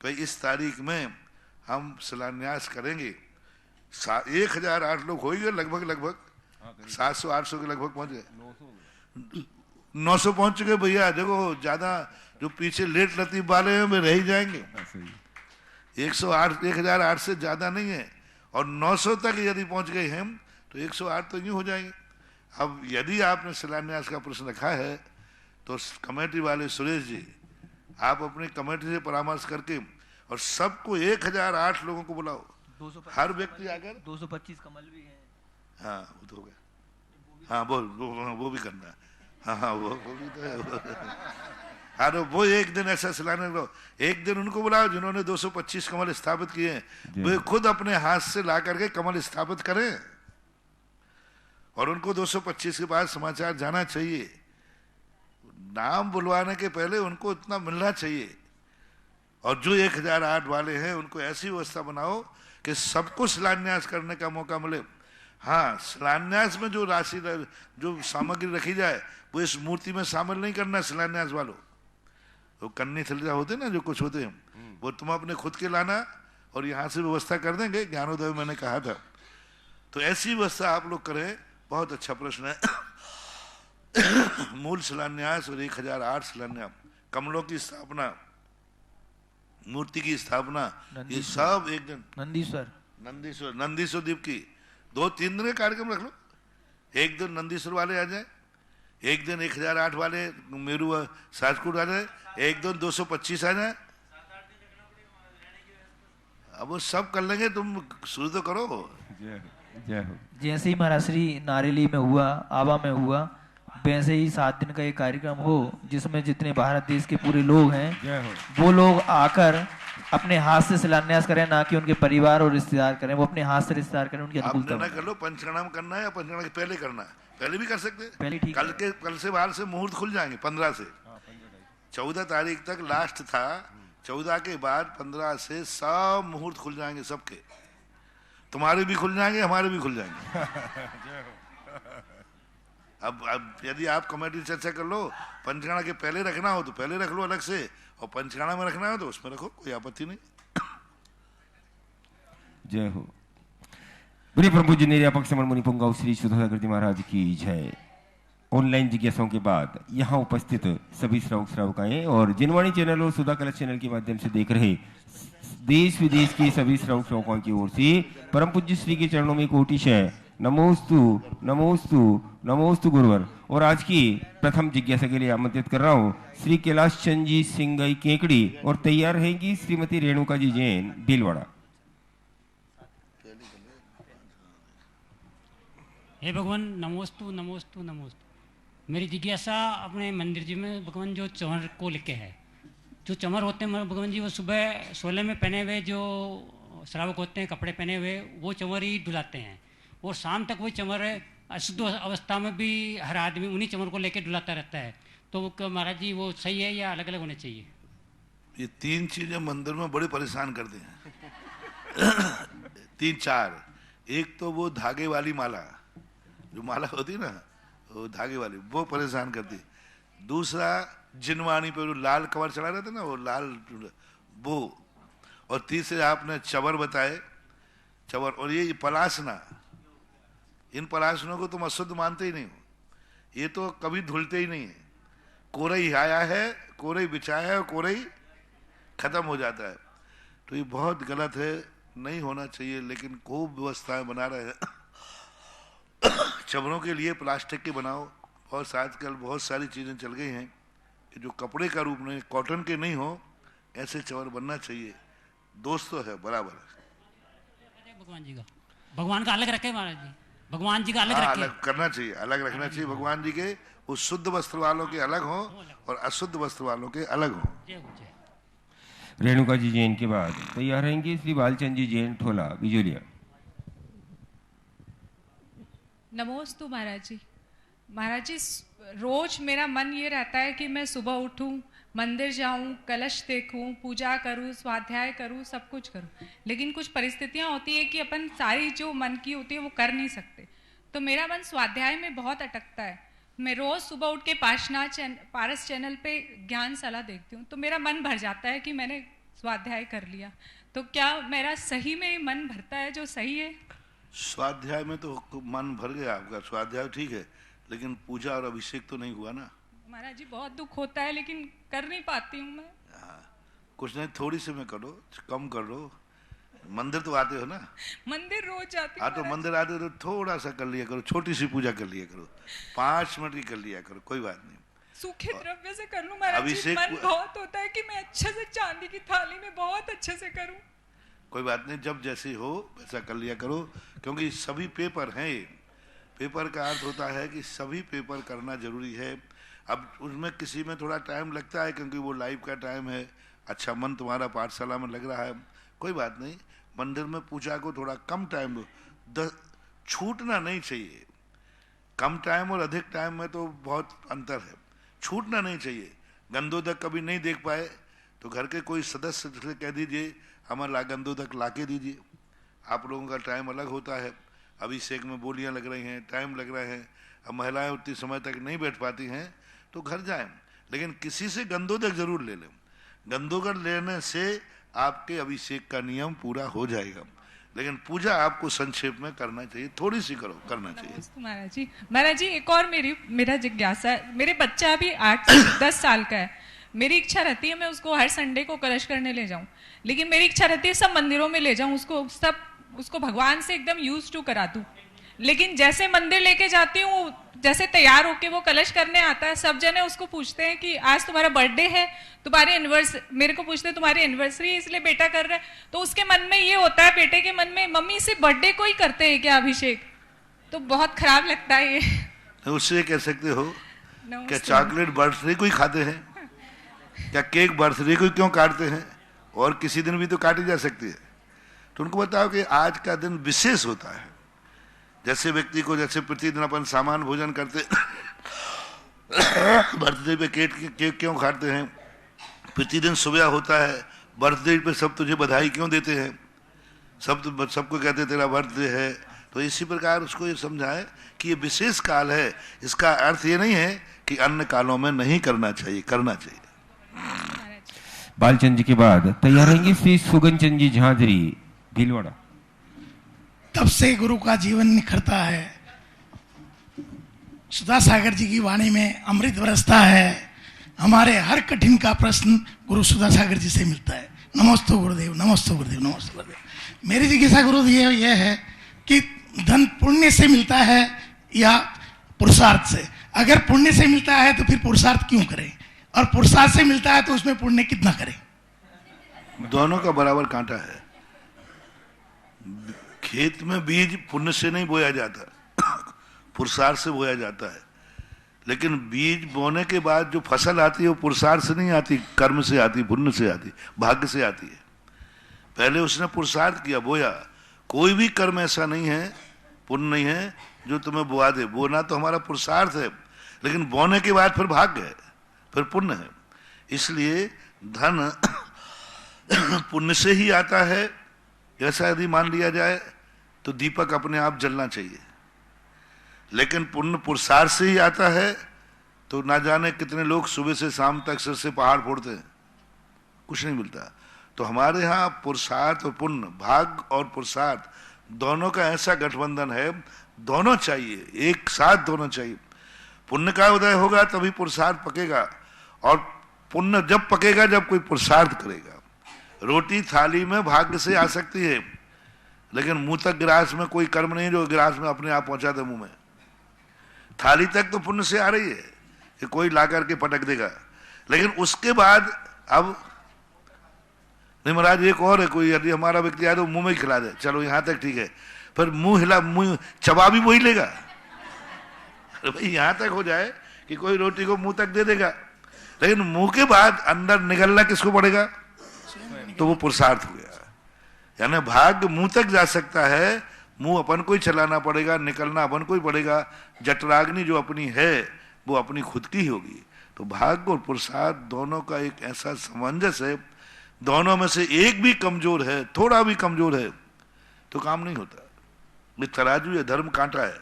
कि इस तारीख में हम शिलान्यास करेंगे। 1008 लोग हो ही गए लगभग 700-800 के लगभग पहुंच गए, 900 पहुंच चुके भैया। देखो ज्यादा जो पीछे लेट लतीफ वाले हैं वे रह ही जाएंगे। 1008 से ज्यादा नहीं है, और 900 तक यदि पहुंच गए हम तो 108 तो यूं हो जाएंगे। अब यदि आपने शिलान्यास का प्रश्न रखा है तो कमेटी वाले सुरेश जी, आप अपनी कमेटी से परामर्श करके और सबको 1008 लोगों को बुलाओ, हर व्यक्ति आकर 225 कमल भी हैं। हाँ वो तो हो गया, हाँ वो भी करना है, हाँ वो भी तो है। हाँ तो वो एक दिन ऐसा सिलाने लो, एक दिन उनको बुलाओ जिन्होंने 225 कमल स्थापित किए हैं, वे खुद अपने हाथ से ला करके कमल स्थापित करें, और उनको 225 के बाद समाचार जाना चाहिए। नाम बुलवाने के पहले उनको इतना मिलना चाहिए। और जो 1008 वाले हैं उनको ऐसी व्यवस्था बनाओ कि सबको शिलान्यास करने का मौका मिले। हाँ, शिलान्यास में जो राशि जो सामग्री रखी जाए वो इस मूर्ति में शामिल नहीं करना। शिलान्यास वालों, वो कन्नी थलिया होते ना, जो कुछ होते हैं, वो तुम अपने खुद के लाना और यहाँ से व्यवस्था कर देंगे। ज्ञानोदय में मैंने कहा था, तो ऐसी व्यवस्था आप लोग करें। बहुत अच्छा प्रश्न है। मूल शिलान्यास और 1008 शिलान्यास, कमलों की स्थापना, मूर्ति की स्थापना, ये सब एक दिन नंदीश्वर द्वीप की 2-3 दिन का कार्यक्रम रख लो। एक दिन नंदीश्वर वाले आ जाए, एक दिन 1008 वाले मेरू साजकुट आ जाए, एक दिन 225 आ जाए। अब वो सब कर लेंगे, तुम शुरू तो करो। जैसे ही महाराज श्री नारेली में हुआ, आबा में हुआ, वैसे ही 7 दिन का एक कार्यक्रम हो जिसमें जितने भारत देश के पूरे लोग हैं वो लोग आकर अपने हाथ से शिलान्यास करें, ना कि उनके परिवार और रिश्तेदार करें, वो अपने हाथ से रिश्तेदार करें। उनकी अनुकूलता आप कर लो, पंचकर्म करना है या पंचकर्म के पहले करना है, पहले भी कर सकते हैं। पहले ठीक, कल से बाहर से मुहूर्त खुल जाएंगे 15 से 14 तारीख तक लास्ट था। 14 के बाद 15 से सब मुहूर्त खुल जाएंगे सबके, तुम्हारे भी खुल जाएंगे, हमारे भी खुल जाएंगे। अब यदि आप कमेटी चर्चा कर लो, पंचगाणा के पहले रखना हो तो पहले रख लो अलग से, और पंचगाणा में रखना हो तो उसमें रखो, कोई आपत्ति नहीं। जय हो। बोलिए परम पूज्य निर्यापक समर मुनि पुंगाव श्री सुधाकर महाराज की जय। ऑनलाइन जिज्ञासाओं के बाद यहाँ उपस्थित सभी श्रावक श्रावकाएं और जिनवाणी चैनल और सुधा कलश चैनल के माध्यम से देख रहे देश विदेश के सभी श्रावक श्रावकाओं की ओर से परम पूज्य श्री के चरणों में कोटिश है नमोस्तु नमोस्तु नमोस्तु गुरुवर। और आज की प्रथम जिज्ञासा के लिए आमंत्रित कर रहा हूँ श्री कैलाश चंद जी सिंगई केकड़ी, और तैयार रहेंगी श्रीमती रेणुका जी जैन भीलवाड़ा। हे भगवान, नमोस्तु नमोस्तु नमोस्तु। मेरी जिज्ञासा अपने मंदिर जी में भगवान जो चंवर को लेके है। जो चंवर होते हैं भगवान जी, वो सुबह 16 में पहने हुए जो श्रावक होते हैं कपड़े पहने हुए, वो चंवर ही डुलाते हैं, और शाम तक वही चंवर अशुद्ध अवस्था में भी हर आदमी उन्हीं चंवर को लेके डुलाता रहता है। तो महाराज जी वो सही है या अलग अलग होने चाहिए? ये 3 चीजें मंदिर में बड़े परेशान करते हैं। 3-4। एक तो वो धागे वाली माला, जो माला होती ना वो धागे वाली, वो परेशान करती। दूसरा जिनवाणी पे जो लाल कवर चढ़ा रहता ना, वो लाल वो। और तीसरे आपने चवर बताए, चवर। और ये पलासना, इन पलासनों को तुम अशुद्ध मानते ही नहीं हो, ये तो कभी धुलते ही नहीं है। कोरई आया है, कोरई बिछाया है, और कोरई खत्म हो जाता है। तो ये बहुत गलत है, नहीं होना चाहिए। लेकिन खूब व्यवस्थाएं बना रहे हैं। चवरों के लिए प्लास्टिक के बनाओ, बहुत आजकल बहुत सारी चीजें चल गई हैं कि जो कपड़े का रूप में, कॉटन के नहीं हो, ऐसे चवर बनना चाहिए। दोस्त तो है बराबर है। भगवान जी का, भगवान का अलग रखे महाराज जी, भगवान जी का अलग रखे। अलग करना चाहिए, अलग रखना चाहिए। भगवान जी के वो शुद्ध वस्त्र वालों के अलग हो और अशुद्ध वस्त्र वालों के अलग हो। रेणुका जी जैन के बाद तैयार रहेंगे श्री बालचंद जी जैन ठोला बिजोलिया। नमोस्तु महाराज जी। महाराज जी, रोज मेरा मन ये रहता है कि मैं सुबह उठूं, मंदिर जाऊं, कलश देखूं, पूजा करूं, स्वाध्याय करूं, सब कुछ करूं, लेकिन कुछ परिस्थितियां होती है कि अपन सारी जो मन की होती है वो कर नहीं सकते। तो मेरा मन स्वाध्याय में बहुत अटकता है। मैं रोज सुबह उठ के पारस चैनल पे ज्ञान सलाह देखती हूँ, तो मेरा मन भर जाता है कि मैंने स्वाध्याय कर लिया, तो क्या मेरा सही में मन भरता है जो सही है? स्वाध्याय में तो मन भर गया आपका, स्वाध्याय ठीक है, लेकिन पूजा और अभिषेक तो नहीं हुआ ना। महाराज जी बहुत दुख होता है लेकिन कर नहीं पाती हूँ मैं। कुछ नहीं, थोड़ी सी में करो, कम कर लो। मंदिर तो आते हो ना? मंदिर रोज जाती हूँ। हाँ तो मंदिर आते हो तो थोड़ा सा कर लिया करो, छोटी सी पूजा कर लिया करो, 5 मिनट की कर लिया करो, कोई बात नहीं। सूखे द्रव्य से कर लूं महाराज जी, मन बहुत होता है कि मैं अच्छे से चांदी की थाली में बहुत अच्छे से करूं। कोई बात नहीं, जब जैसे हो वैसा कर लिया करो, क्योंकि सभी पेपर हैं। पेपर का अर्थ होता है कि सभी पेपर करना जरूरी है। अब उसमें किसी में थोड़ा टाइम लगता है क्योंकि वो लाइव का टाइम है। अच्छा, मन तुम्हारा पाठशाला में लग रहा है, कोई बात नहीं। मंदिर में पूजा को थोड़ा कम टाइम दो, छूटना नहीं चाहिए। कम टाइम और अधिक टाइम में तो बहुत अंतर है, छूटना नहीं चाहिए। गंधोदक कभी नहीं देख पाए तो घर के कोई सदस्य से कह दीजिए हमारा गंधोदक ला के दीजिए। आप लोगों का टाइम अलग होता है, अभिषेक में बोलियां लग रही हैं, टाइम लग रहे हैं, अब महिलाएं उतनी समय तक नहीं बैठ पाती हैं तो घर जाएं, लेकिन किसी से गंधोदक जरूर ले लें। गंधोदक लेने से आपके अभिषेक का नियम पूरा हो जाएगा, लेकिन पूजा आपको संक्षेप में करना चाहिए, थोड़ी सी करो, करना चाहिए। महाराज जी एक और मेरा जिज्ञासा है। मेरे बच्चा अभी 8 से 10 साल का है। मेरी इच्छा रहती है मैं उसको हर संडे को कलश करने ले जाऊं, लेकिन मेरी इच्छा रहती है सब मंदिरों में ले जाऊं, उसको भगवान से एकदम यूज टू करा दूं। लेकिन जैसे मंदिर लेके जाती हूँ, जैसे तैयार होके वो कलश करने आता है, सब जने उसको पूछते हैं कि आज तुम्हारा बर्थडे है, तुम्हारी एनिवर्सरी, मेरे को पूछते हैं तुम्हारी एनिवर्सरी है इसलिए बेटा कर रहा है। तो उसके मन में ये होता है, बेटे के मन में, मम्मी इसे बर्थडे को ही करते हैं क्या अभिषेक? तो बहुत खराब लगता है ये। तो उससे कह सकते हो क्या चॉकलेट बर्थडे को ही खाते हैं क्या? केक बर्थडे को क्यों काटते हैं? और किसी दिन भी तो काटी जा सकती है। तो उनको बताओ कि आज का दिन विशेष होता है। जैसे व्यक्ति को जैसे प्रतिदिन अपन सामान्य भोजन करते बर्थडे पे केक क्यों खाते हैं? प्रतिदिन सुबह होता है, बर्थडे पे सब तुझे बधाई क्यों देते हैं? सबको कहते तेरा बर्थडे है। तो इसी प्रकार उसको ये समझाएं कि ये विशेष काल है। इसका अर्थ ये नहीं है कि अन्य कालों में नहीं करना चाहिए, करना चाहिए। बालचंद जी के बाद तैयार रहेंगे श्री सुगन चंद जी झांझरी भीलवाड़ा। तब से गुरु का जीवन निखरता है, सुधा सागर जी की वाणी में अमृत बरसता है। हमारे हर कठिन का प्रश्न गुरु सुधा सागर जी से मिलता है। नमस्ते गुरुदेव, नमस्ते गुरुदेव, नमस्ते गुरुदेव। मेरी जिज्ञासा गुरुदेव ये है कि धन पुण्य से मिलता है या पुरुषार्थ से? अगर पुण्य से मिलता है तो फिर पुरुषार्थ क्यों करें, और पुरुषार्थ से मिलता है तो उसमें पुण्य कितना करें? दोनों का बराबर कांटा है। खेत में बीज पुण्य से नहीं बोया जाता, पुरुषार्थ से बोया जाता है। लेकिन बीज बोने के बाद जो फसल आती है वो पुरुषार्थ से नहीं आती, कर्म से आती, पुण्य से आती, भाग्य से आती है। पहले उसने पुरुषार्थ किया, बोया। कोई भी कर्म ऐसा नहीं है, पुण्य नहीं है जो तुम्हें बोआ दे। बोना तो हमारा पुरुषार्थ है, लेकिन बोने के बाद फिर भाग्य है, फिर पुण्य है। इसलिए धन पुण्य से ही आता है। ऐसा यदि मान लिया जाए तो दीपक अपने आप जलना चाहिए, लेकिन पुण्य पुरुषार्थ से ही आता है। तो ना जाने कितने लोग सुबह से शाम तक सिर से पहाड़ फोड़ते हैं, कुछ नहीं मिलता। तो हमारे यहाँ पुरुषार्थ और पुण्य, भाग और पुरुषार्थ दोनों का ऐसा गठबंधन है, दोनों चाहिए, एक साथ दोनों चाहिए। पुण्य का उदय होगा तभी पुरुषार्थ पकेगा, और पुण्य जब पकेगा जब कोई पुरुषार्थ करेगा। रोटी थाली में भाग्य से आ सकती है, लेकिन मुंह तक गिलास में कोई कर्म नहीं जो गिलास में अपने आप पहुंचा दे मुंह में। थाली तक तो पुण्य से आ रही है कि कोई ला करके पटक देगा, लेकिन उसके बाद अब नहीं महाराज एक और है, कोई यदि हमारा व्यक्ति आए तो मुंह में ही खिला दे, चलो यहां तक ठीक है, फिर मुंह चबा भी वही लेगा। अरे भाई यहां तक हो जाए कि कोई रोटी को मुंह तक दे देगा, लेकिन मुंह के बाद अंदर निगलना किसको पड़ेगा? तो वो पुरुषार्थ हो गया। यानी भाग्य मुंह तक जा सकता है, मुंह अपन को ही चलाना पड़ेगा, निकलना अपन को ही पड़ेगा। जठराग्नि जो अपनी है वो अपनी खुद की ही होगी। तो भाग्य और पुरुषार्थ दोनों का एक ऐसा सामंजस्य है, दोनों में से एक भी कमजोर है, थोड़ा भी कमजोर है तो काम नहीं होता। ये तराजू है, धर्म कांटा है,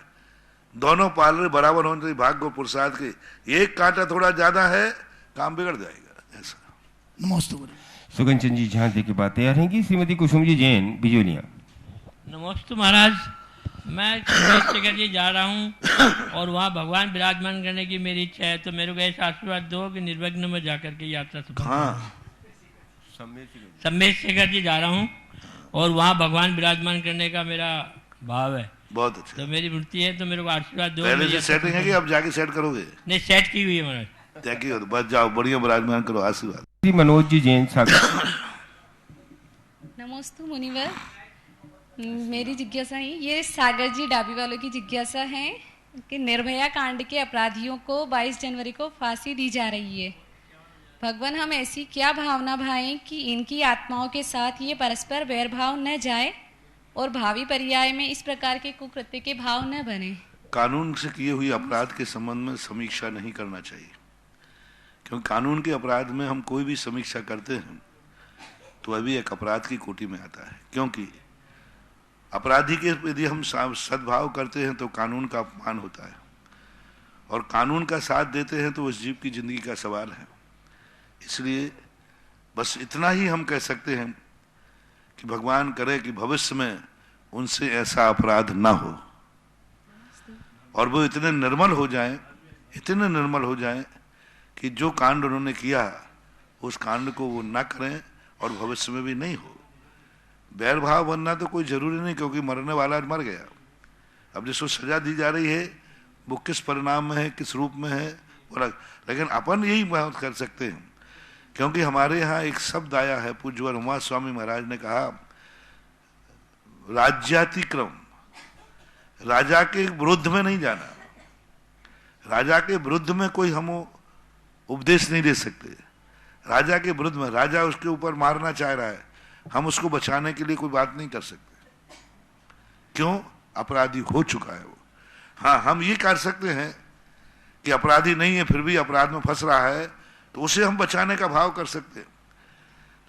दोनों पालरे बराबर होने चाहिए भाग्य और पुरुषार्थ के। एक कांटा थोड़ा ज्यादा है, काम बिगड़ जाएगा। ऐसा नमोस्तु गुरु। सुगंचन जी झांसे के बाद तैयार रहेंगी श्रीमती कुसुम जी जैन बिजोलिया। नमस्ते महाराज, मैं चंद्रशेखर जी जा रहा हूँ और वहाँ भगवान विराजमान करने की मेरी इच्छा है, तो मेरे को ऐसा आशीर्वाद दो कि निर्विघ्न में जाकर के यात्रा सफल। हाँ, चंद्रशेखर जी जा रहा हूँ और वहाँ भगवान विराजमान करने का मेरा भाव है। बहुत अच्छा। तो मेरी वृत्ति है, तो मेरे को आशीर्वाद दो। पहले से सेटिंग है कि अब जाके सेट करोगे? नहीं, सेट की हुई है महाराज। क्या की हो तो बस जाओ, बढ़िया विराजमान करो, आशीर्वाद। श्री मनोज जी जैन सागर। नमस्ते मुनिवर, मेरी जिज्ञासा है, ये सागर जी डाबी वालों की जिज्ञासा है कि निर्भया कांड के अपराधियों को 22 जनवरी को फांसी दी जा रही है। भगवान, हम ऐसी क्या भावना भाएं कि इनकी आत्माओं के साथ ये परस्पर वैरभाव न जाए और भावी पर्याय में इस प्रकार के कुकृत्य के भाव न बने। कानून से किए हुए अपराध के संबंध में समीक्षा नहीं करना चाहिए, क्योंकि कानून के अपराध में हम कोई भी समीक्षा करते हैं तो अभी एक अपराध की कोटि में आता है, क्योंकि अपराधी के यदि हम सद्भाव करते हैं तो कानून का अपमान होता है, और कानून का साथ देते हैं तो उस जीव की जिंदगी का सवाल है। इसलिए बस इतना ही हम कह सकते हैं कि भगवान करे कि भविष्य में उनसे ऐसा अपराध ना हो और वो इतने निर्मल हो जाएं, इतने निर्मल हो जाएं कि जो कांड उन्होंने किया उस कांड को वो ना करें और भविष्य में भी नहीं हो। बैर भाव बनना तो कोई जरूरी नहीं, क्योंकि मरने वाला मर गया। अब जिसको सजा दी जा रही है वो किस परिणाम में है, किस रूप में है, लेकिन अपन यही बात कर सकते हैं, क्योंकि हमारे यहाँ एक शब्द आया है, पूज्यवर उमा स्वामी महाराज ने कहा, राज्यातिक्रम, राजा के विरुद्ध में नहीं जाना। राजा के विरुद्ध में कोई हम उपदेश नहीं दे सकते। राजा के विरुद्ध में, राजा उसके ऊपर मारना चाह रहा है, हम उसको बचाने के लिए कोई बात नहीं कर सकते। क्यों? अपराधी हो चुका है वो। हाँ, हम ये कर सकते हैं कि अपराधी नहीं है फिर भी अपराध में फंस रहा है, तो उसे हम बचाने का भाव कर सकते हैं।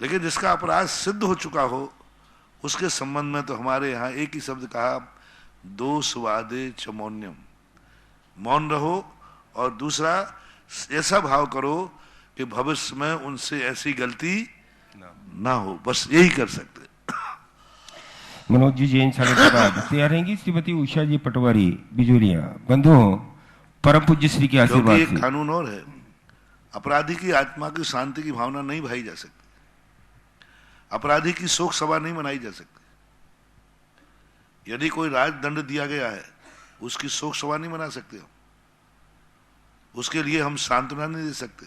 लेकिन जिसका अपराध सिद्ध हो चुका हो उसके संबंध में तो हमारे यहाँ एक ही शब्द कहा, दोषवादे चमौन्यम, मौन रहो, और दूसरा ऐसा भाव करो कि भविष्य में उनसे ऐसी गलती ना हो। बस यही कर सकते। मनोज जी जैन सागर के बाद तैयार रहेंगी श्रीमती उषा जी पटवारी बिजोलिया। बंधुओं, परम पूज्य श्री के आशीर्वाद से। एक कानून और है, अपराधी की आत्मा की शांति की भावना नहीं भाई जा सकती, अपराधी की शोक सभा नहीं मनाई जा सकती। यदि कोई राजदंड दिया गया है उसकी शोक सभा नहीं मना सकते हम, उसके लिए हम सांत्वना नहीं दे सकते।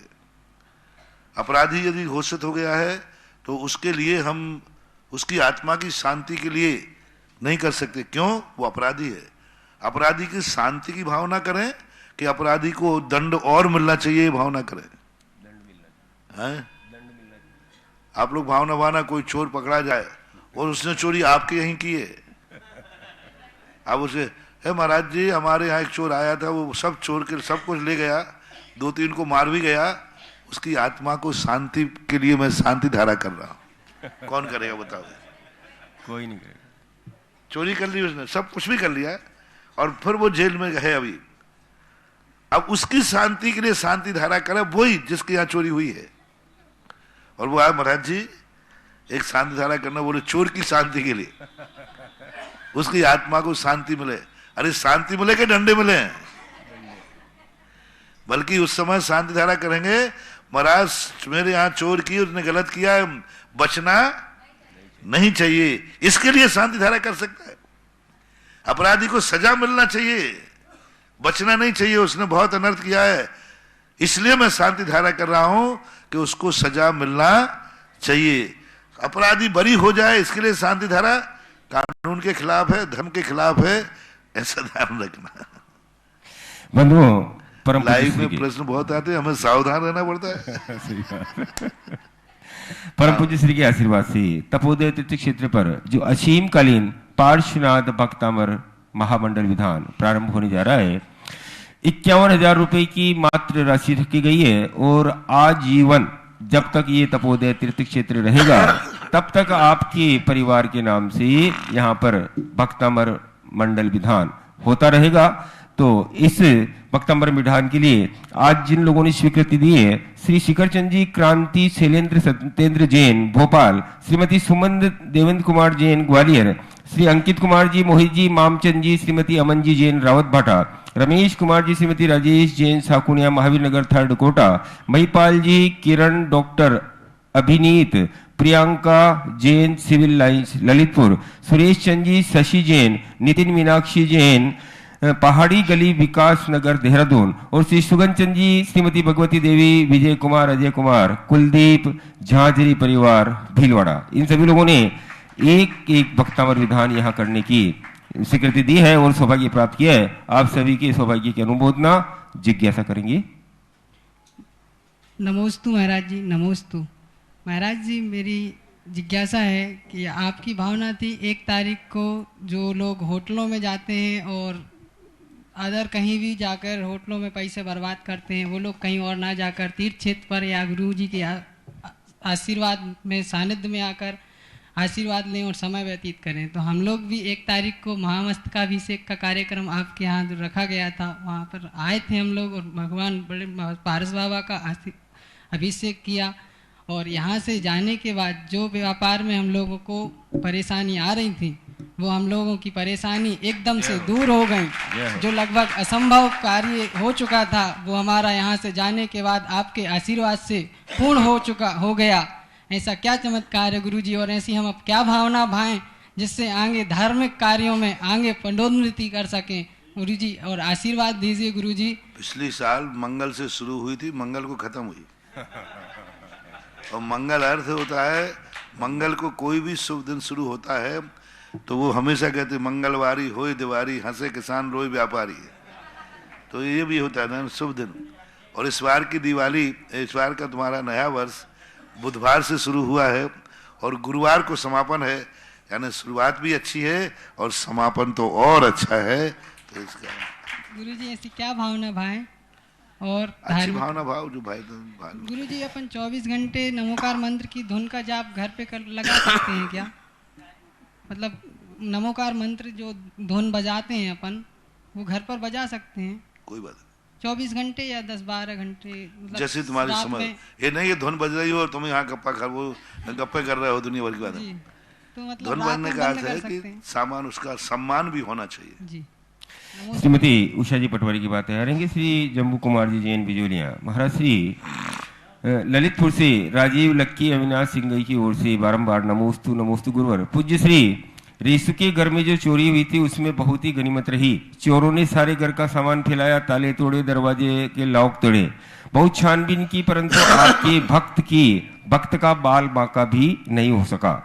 अपराधी यदि घोषित हो गया है तो उसके लिए हम उसकी आत्मा की शांति के लिए नहीं कर सकते। क्यों? वो अपराधी है। अपराधी की शांति की भावना करें कि अपराधी को दंड और मिलना चाहिए, भावना करें। हैं? आप लोग भावना भावना, कोई चोर पकड़ा जाए और उसने चोरी आपके यहीं की है, आप उसे, है महाराज जी हमारे यहाँ एक चोर आया था, वो सब चोर के सब कुछ ले गया, 2-3 को मार भी गया, उसकी आत्मा को शांति के लिए मैं शांति धारा कर रहा हूँ। कौन करेगा बताओ? कोई नहीं करेगा। चोरी कर ली उसने, सब कुछ भी कर लिया, और फिर वो जेल में है अभी। अब उसकी शांति के लिए शांति धारा करे वही जिसके यहाँ चोरी हुई है। और वो आया, महाराज जी एक शांति धारा करना, बोले चोर की शांति के लिए, उसकी आत्मा को शांति मिले। अरे शांति मिले कि डंडे मिले? बल्कि उस समय शांति धारा करेंगे, महाराज मेरे यहाँ चोर की, उसने गलत किया है, बचना नहीं चाहिए, इसके लिए शांति धारा कर सकता है। अपराधी को सजा मिलना चाहिए, बचना नहीं चाहिए, उसने बहुत अनर्थ किया है, इसलिए मैं शांति धारा कर रहा हूं कि उसको सजा मिलना चाहिए। अपराधी बरी हो जाए इसके लिए शांति धारा कानून के खिलाफ है, धर्म के खिलाफ है, ऐसा ध्यान रखना। बंधुओं, परम लाइफ में प्रश्न बहुत आते हैं, हमें सावधान रहना पड़ता है। परम पूज्य श्री के आशीर्वाद से तपोदय तीर्थ क्षेत्र पर जो असीम कालीन पार्श्वनाथ भक्तामर महामंडल विधान प्रारंभ होने जा रहा है, 51,000 रुपए की मात्र राशि रखी गई है, और आजीवन जब तक ये तपोदय तीर्थ क्षेत्र रहेगा तब तक आपके परिवार के नाम से यहाँ पर भक्तामर मंडल विधान होता रहेगा। तो इस वक्तंबर विधान के लिए आज जिन लोगों ने स्वीकृति दी है, श्री शिखरचंद जी क्रांति शैलेंद्र सत्येंद्र जैन भोपाल, श्रीमती सुमन देवेंद्र कुमार जैन ग्वालियर, श्री अंकित कुमार जी मोहित जी मामचंद जी, श्रीमती अमन जी जैन रावत भाटा, रमेश कुमार जी श्रीमती राजेश जैन साकुनिया महावीर नगर थर्ड कोटा, महिपाल जी किरण डॉक्टर अभिनीत, प्रियंका जैन सिविल लाइंस ललितपुर, सुरेश चंद जी शशि जैन, नितिन मीनाक्षी जैन पहाड़ी गली विकास नगर देहरादून, और श्री सुगन चंद जी श्रीमती भगवती देवी विजय कुमार अजय कुमार कुलदीप झांझरी परिवार भीलवाड़ा, इन सभी लोगों ने एक एक वक्तंबर विधान यहाँ करने की स्वीकृति दी है और सौभाग्य प्राप्त किया है। आप सभी के सौभाग्य की अनुमोदना जिज्ञासा करेंगे। नमोस्तु महाराज जी, नमोस्तु महाराज जी। मेरी जिज्ञासा है कि आपकी भावना थी 1 तारीख को जो लोग होटलों में जाते हैं और अदर कहीं भी जाकर होटलों में पैसे बर्बाद करते हैं, वो लोग कहीं और ना जाकर तीर्थ क्षेत्र पर या गुरु जी के आशीर्वाद में सानिध्य में आकर आशीर्वाद लें और समय व्यतीत करें। तो हम लोग भी 1 तारीख को महामस्तकाभिषेक का कार्यक्रम आपके यहाँ जो रखा गया था वहाँ पर आए थे हम लोग, और भगवान बड़े पारस बाबा का अभिषेक किया। और यहाँ से जाने के बाद जो व्यापार में हम लोगों को परेशानी आ रही थी वो हम लोगों की परेशानी एकदम से दूर हो गई। जो लगभग असंभव कार्य हो चुका था वो हमारा यहाँ से जाने के बाद आपके आशीर्वाद से पूर्ण हो गया। ऐसा क्या चमत्कार है गुरुजी, और ऐसी हम अब क्या भावना भाएं जिससे आगे धार्मिक कार्यों में आगे पदोन्नति कर सकें गुरुजी, और आशीर्वाद दीजिए गुरुजी। पिछली साल मंगल से शुरू हुई थी, मंगल को खत्म हुई और मंगल अर्थ होता है, मंगल को कोई भी शुभ दिन शुरू होता है तो वो हमेशा कहते मंगलवारी होए दिवारी, हंसे किसान रोए व्यापारी। तो ये भी होता है ना शुभ दिन। और इस बार की दिवाली, इस बार का तुम्हारा नया वर्ष बुधवार से शुरू हुआ है और गुरुवार को समापन है, यानी शुरुआत भी अच्छी है और समापन तो और अच्छा है। तो इसका गुरुजी ऐसी क्या भावना भाई और अच्छी भावना भाव जो भाई गुरुजी अपन 24 घंटे नमोकार मंत्र की धुन का जाप घर पे लगा सकते हैं क्या? मतलब नमोकार मंत्र जो धुन बजाते हैं अपन वो घर पर बजा सकते हैं? कोई बात नहीं, 24 घंटे या 10-12 घंटे मतलब जैसे तुम्हारी समझ। ये नहीं ये धुन बज रही हो और तुम यहाँ गप्पे कर रहे हो दुनिया भर की बात है। तो मतलब धुन बजने का अर्थ है कि सामान उसका सम्मान भी होना चाहिए जी। श्रीमती उषा जी पटवारी की बात करेंगे। श्री जम्बू कुमार जी जैन बिजोलिया महाराज, श्री ललितपुर से राजीव लक्की अविनाश सिंह की ओर से बारंबार नमोस्तु गुरुवर। पूज्य श्री रेसु के घर में जो चोरी हुई थी उसमें बहुत ही गनीमत रही। चोरों ने सारे घर का सामान फैलाया, ताले तोड़े, दरवाजे के लॉक तोड़े, बहुत छानबीन की, परंतु आपके भक्त का बाल बांका भी नहीं हो सका।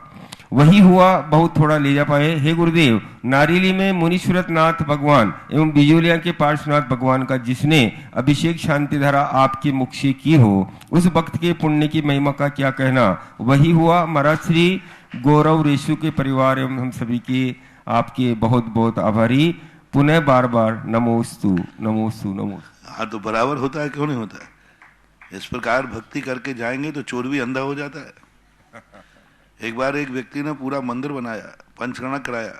वही हुआ, बहुत थोड़ा ले जा पाए। हे गुरुदेव, नारीली में मुनीश्वरत नाथ भगवान एवं बिजोलिया के पार्श्वनाथ भगवान का जिसने अभिषेक शांति धारा आपके मुख से की हो, उस भक्त के पुण्य की महिमा का क्या कहना। वही हुआ। महाराज श्री गौरव रेशु के परिवार एवं हम सभी के आपके बहुत बहुत आभारी। पुनः बार बार नमोस्तु नमोस्तु नमोस्तु। हाँ तो बराबर होता है, क्यों नहीं होता है। इस प्रकार भक्ति करके जाएंगे तो चोर भी अंधा हो जाता है। एक बार एक व्यक्ति ने पूरा मंदिर बनाया, पंचकर्मा कराया,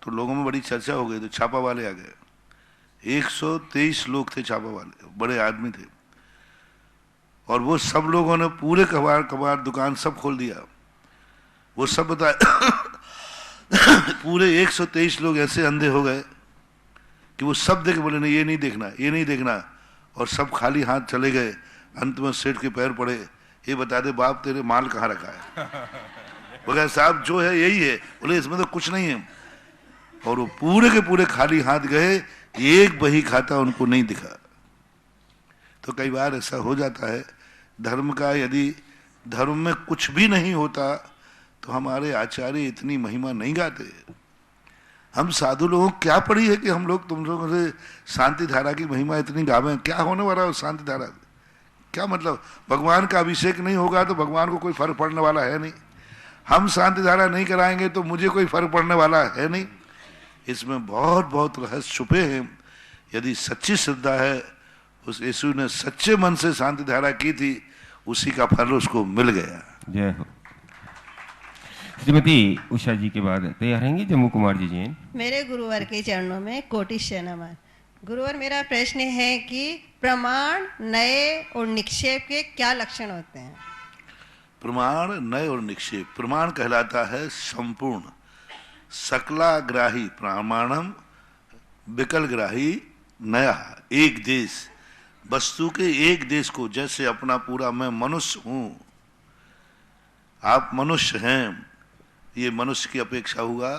तो लोगों में बड़ी चर्चा हो गई, तो छापा वाले आ गए। 123 लोग थे छापा वाले, बड़े आदमी थे, और वो सब लोगों ने पूरे कबाड़ दुकान सब खोल दिया। वो सब बताए पूरे 123 लोग ऐसे अंधे हो गए कि वो सब देख बोले नहीं ये नहीं देखना, ये नहीं देखना, और सब खाली हाथ चले गए। अंत में सेठ के पैर पड़े, ये बता दे बाप तेरे माल कहाँ रखा है। बोले साहब जो है यही है। बोले इसमें तो कुछ नहीं है। और वो पूरे के पूरे खाली हाथ गए, एक बही खाता उनको नहीं दिखा। तो कई बार ऐसा हो जाता है धर्म का, यदि धर्म में कुछ भी नहीं होता तो हमारे आचार्य इतनी महिमा नहीं गाते। हम साधु लोगों को क्या पड़ी है कि हम लोग तुम लोगों से शांति धारा की महिमा इतनी गावें। क्या होने वाला है शांति धारा, क्या मतलब। भगवान का अभिषेक नहीं होगा तो भगवान को कोई फर्क पड़ने वाला है नहीं। हम शांति धारा नहीं कराएंगे तो मुझे कोई फर्क पड़ने वाला है नहीं। इसमें बहुत बहुत रहस्य छुपे हैं। यदि सच्ची श्रद्धा है, उस यीशु ने सच्चे मन से शांति धारा की थी, उसी का फल उसको मिल गया। जय हो। श्रीमती उषा जी के बाद तैयार रहेंगे जम्मू कुमार जी जैन। मेरे गुरुवर के चरणों में कोटि नमन। गुरुवर, मेरा प्रश्न है कि प्रमाण, नए और निक्षेप के क्या लक्षण होते हैं? प्रमाण, नए और निक्षेप। प्रमाण कहलाता है संपूर्ण, सकलाग्राही प्रमाणम, विकलग्राही नया। एक देश, वस्तु के एक देश को, जैसे अपना पूरा मैं मनुष्य हूं, आप मनुष्य हैं, ये मनुष्य की अपेक्षा हुआ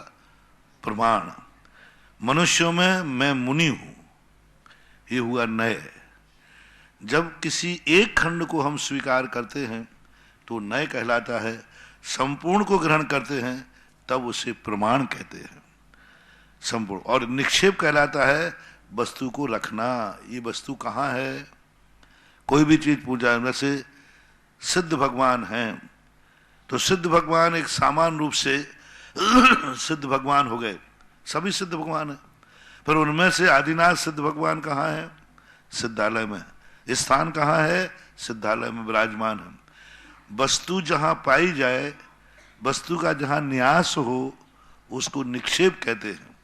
प्रमाण। मनुष्यों में मैं मुनि हूं, ये हुआ नय। जब किसी एक खंड को हम स्वीकार करते हैं तो नय कहलाता है। संपूर्ण को ग्रहण करते हैं तब उसे प्रमाण कहते हैं, संपूर्ण। और निक्षेप कहलाता है वस्तु को रखना। ये वस्तु कहाँ है? कोई भी चीज पूजा, जैसे सिद्ध भगवान हैं तो सिद्ध भगवान एक सामान्य रूप से सिद्ध भगवान हो गए, सभी सिद्ध भगवान हैं, पर उनमें से आदिनाथ सिद्ध भगवान कहाँ है? सिद्धालय में। स्थान कहाँ है? सिद्धालय में विराजमान है। वस्तु जहाँ पाई जाए, वस्तु का जहाँ न्यास हो, उसको निक्षेप कहते हैं।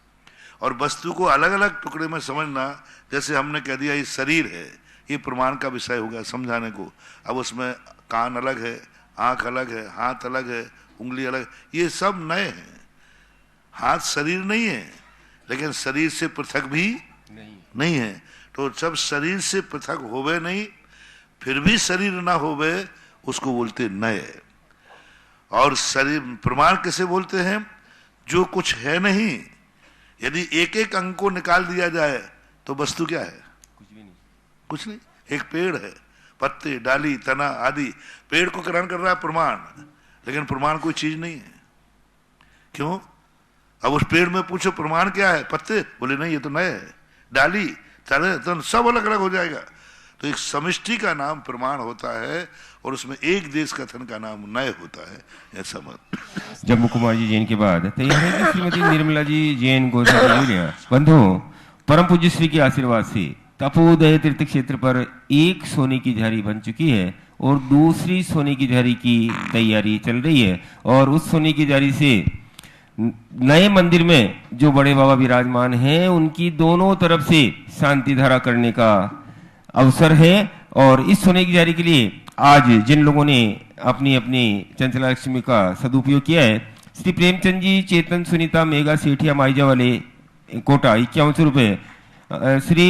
और वस्तु को अलग अलग टुकड़े में समझना, जैसे हमने कह दिया ये शरीर है, ये प्रमाण का विषय हो गया समझाने को। अब उसमें कान अलग है, आंख अलग है, हाथ अलग है, उंगली अलग, ये सब नए हैं। हाथ शरीर नहीं है, लेकिन शरीर से पृथक भी नहीं है। तो जब शरीर से पृथक होवे नहीं, फिर भी शरीर ना होवे, उसको बोलते नए। और शरीर प्रमाण किसे बोलते हैं? जो कुछ है नहीं। यदि एक एक अंग को निकाल दिया जाए तो वस्तु क्या है? कुछ भी नहीं, कुछ नहीं। एक पेड़ है, पत्ते, डाली, तना आदि, पेड़ को ग्रहण कर रहा है प्रमाण, लेकिन प्रमाण कोई चीज नहीं है। क्यों? अब उस पेड़ में पूछो प्रमाण क्या है? पत्ते, बोले नहीं ये तो नए है। डाली, तने, तो सब अलग अलग हो जाएगा। तो एक समष्टि का नाम प्रमाण होता है और उसमें एक देश कथन का नाम नए होता है। ऐसा मत। जम्मू कुमार जी जैन के बाद तैयार है श्रीमती निर्मला जी जैन गोसावी। बंधुओं, परम पूज्य श्री के आशीर्वाद से तपोदय तीर्थ क्षेत्र पर एक सोने की झारी बन चुकी है और दूसरी सोने की झारी की तैयारी चल रही है। और उस सोने की झारी से नए मंदिर में जो बड़े बाबा विराजमान हैं, उनकी दोनों तरफ से शांति धारा करने का अवसर है। और इस सोने की झारी के लिए आज जिन लोगों ने अपनी अपनी चंचला लक्ष्मी का सदुपयोग किया है, श्री प्रेमचंद जी, चेतन, सुनीता, मेघा, सेठिया, माइजा वाले कोटा 5100 रुपये, श्री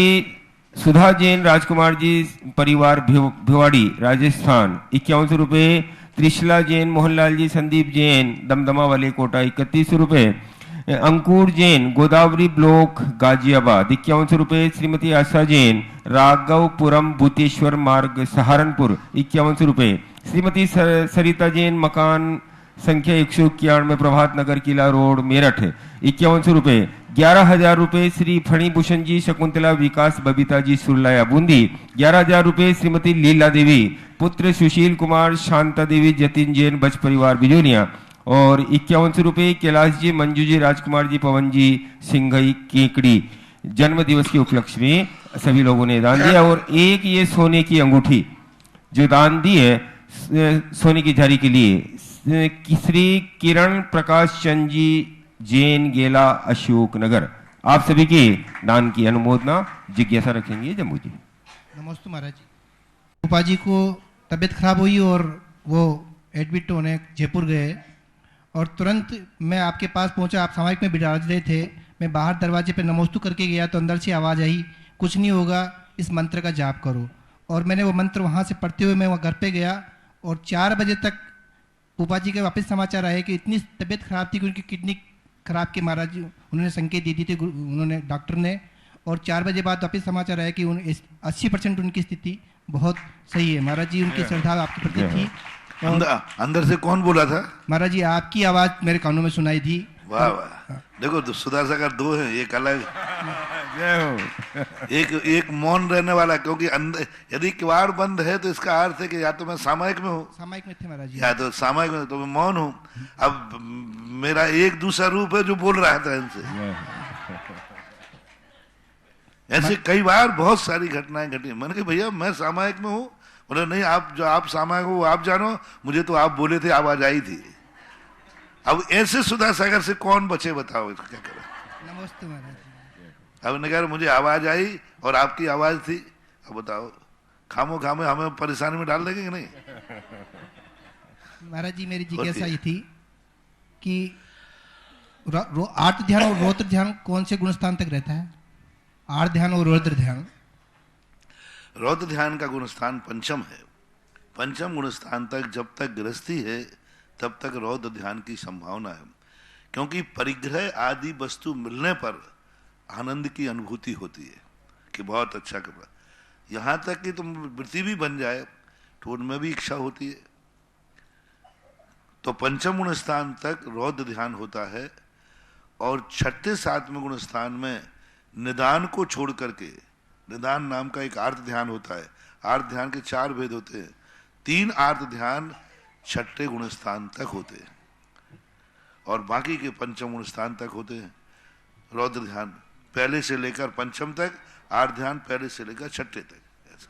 सुधा जैन, राजकुमार जी परिवार भिवाड़ी राजस्थान 5100 रुपये, त्रिशला जैन, मोहनलाल जी, संदीप जैन दमदमा वाले कोटा 3100 रुपये, अंकुर जैन गोदावरी ब्लॉक गाजियाबाद 5100 रुपये, श्रीमती आशा जैन राघवपुरम भूतेश्वर मार्ग सहारनपुर 5100 रुपये, श्रीमती सरिता जैन मकान संख्या 191 प्रभात नगर किला रोड मेरठ 5100 रुपये, 11,000 रुपये श्री फणिभूषण जी, शकुंतला विकास बबीता जी सुरलाया बूंदी 11,000 रुपये, श्रीमती लीला देवी, पुत्र सुशील कुमार, शांता देवी, जतिन जैन बच परिवार बिजोलिया और 5100 रुपये कैलाश जी, मंजू जी, राजकुमार जी, पवन जी सिंघई केकड़ी। जन्म दिवस के उपलक्ष्य में सभी लोगों ने दान दिया। और एक ये सोने की अंगूठी जो दान दी है सोने की झारी के लिए, श्री किरण प्रकाश चंद जी जैन गेला अशोक नगर। आप सभी के दान की अनुमोदना जिज्ञासा रखेंगे जम्मू जी। नमस्ते महाराज जी। रूपा जी को तबीयत खराब हुई और वो एडमिट होने जयपुर गए और तुरंत मैं आपके पास पहुंचा। आप सामाजिक में विराज रहे थे। मैं बाहर दरवाजे पे नमोस्तु करके गया तो अंदर से आवाज़ आई, कुछ नहीं होगा, इस मंत्र का जाप करो। और मैंने वो मंत्र वहाँ से पढ़ते हुए मैं वहाँ घर पे गया और 4 बजे तक रूपा जी के वापस समाचार आए कि इतनी तबीयत खराब थी कि उनकी किडनी खराब के महाराज जी उन्होंने संकेत दे दी थी उन्होंने डॉक्टर ने। और 4 बजे बाद वापस समाचार आया कि 80% उनकी स्थिति बहुत सही है। महाराज जी उनकी श्रद्धा आपके प्रति थी। अंदर से कौन बोला था? महाराज जी आपकी आवाज़ मेरे कानों में सुनाई दी। वाह वाह। देखो तो सुधासागर 2 है, एक अलग एक मौन रहने वाला, क्योंकि अंदर यदि किवाड़ बंद है तो इसका अर्थ है कि या तो मैं सामायिक में हूँ, सामायिक में थे महाराज जी, या तो सामायिक में तो मैं मौन हूँ। अब मेरा एक दूसरा रूप है जो बोल रहा था इनसे। ऐसे कई बार बहुत सारी घटनाएं घटी। मैंने कहा भैया मैं सामायिक में हूँ। बोले नहीं, आप जो आप सामायिक हो आप जानो, मुझे तो आप बोले थे आवाज आई थी। अब ऐसे सुधा सागर से कौन बचे बताओ, इसको क्या करें। नमस्ते महाराज। अब नगर मुझे आवाज आई और आपकी आवाज थी, अब बताओ खामो खामे हमें परेशानी में डाल देंगे कि नहीं। महाराज जी मेरी जिज्ञासा ये थी कि आर्त ध्यान और रौद्र ध्यान कौन से गुणस्थान तक रहता है? आर्त ध्यान और रौद्र ध्यान। रौद्र ध्यान का गुणस्थान पंचम है। पंचम गुणस्थान तक जब तक गृहस्थी है तब तक रौद्र ध्यान की संभावना है, क्योंकि परिग्रह आदि वस्तु मिलने पर आनंद की अनुभूति होती है कि बहुत अच्छा कर रहा। यहाँ तक कि तुम वृत्ति भी बन जाए तो उनमें भी इच्छा होती है। तो पंचम गुण स्थान तक रौद्र ध्यान होता है और छठे सातवें गुण स्थान में निदान को छोड़ करके, निदान नाम का एक आर्त ध्यान होता है। आर्त ध्यान के 4 भेद होते हैं, 3 आर्त ध्यान छठे गुण स्थान तक होते हैं और बाकी के पंचम गुण स्थान तक होते हैं। रौद्र ध्यान पहले से लेकर पंचम तक, आर्त ध्यान पहले से लेकर छठे तक।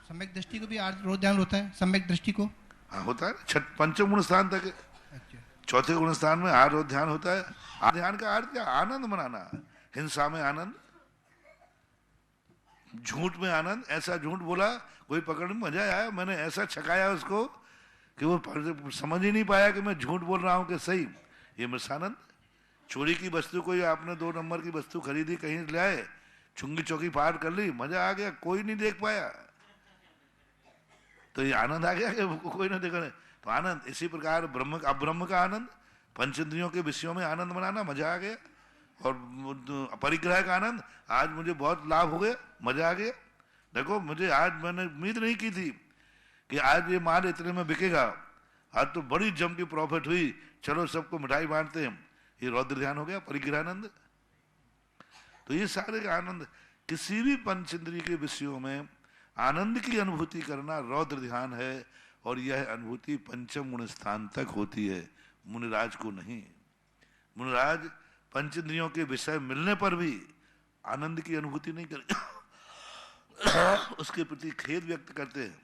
सम्यक दृष्टि को भी रौद्र ध्यान होता है? सम्यक दृष्टि को हाँ होता है, पंचम गुण स्थान तक है। चौथे गुण स्थान में आर्त ध्यान होता है। आर्त ध्यान का अर्थ क्या? आनंद मनाना। हिंसा में आनंद, झूठ में आनंद। ऐसा झूठ बोला कोई पकड़ में मजा आया, मैंने ऐसा छकाया उसको कि वो समझ ही नहीं पाया कि मैं झूठ बोल रहा हूं कि सही। ये मृषानंद। चोरी की वस्तु कोई आपने 2 नंबर की वस्तु खरीदी, कहीं ले आए, चुंगी चौकी फाड़ कर ली, मजा आ गया, कोई नहीं देख पाया, तो ये आनंद आ गया कि कोई ना देख। तो आनंद इसी प्रकार ब्रह्म का आनंद, पंचेंद्रियों के विषयों में आनंद मनाना, मजा आ गया। और परिग्रह का आनंद, आज मुझे बहुत लाभ हो गया, मजा आ गया। देखो मुझे आज, मैंने उम्मीद नहीं की थी कि आज ये माल इतने में बिकेगा, आज तो बड़ी जम की प्रॉफिट हुई, चलो सबको मिठाई बांटते हैं। ये रौद्र ध्यान हो गया, परिग्रहानंद। तो ये सारे का आनंद, किसी भी पंचेंद्रिय के विषयों में आनंद की अनुभूति करना रौद्र ध्यान है और यह अनुभूति पंचम गुण स्थान तक होती है, मुनिराज को नहीं। मुनिराज पंचेंद्रियों के विषय मिलने पर भी आनंद की अनुभूति नहीं करते, उसके प्रति खेद व्यक्त करते हैं,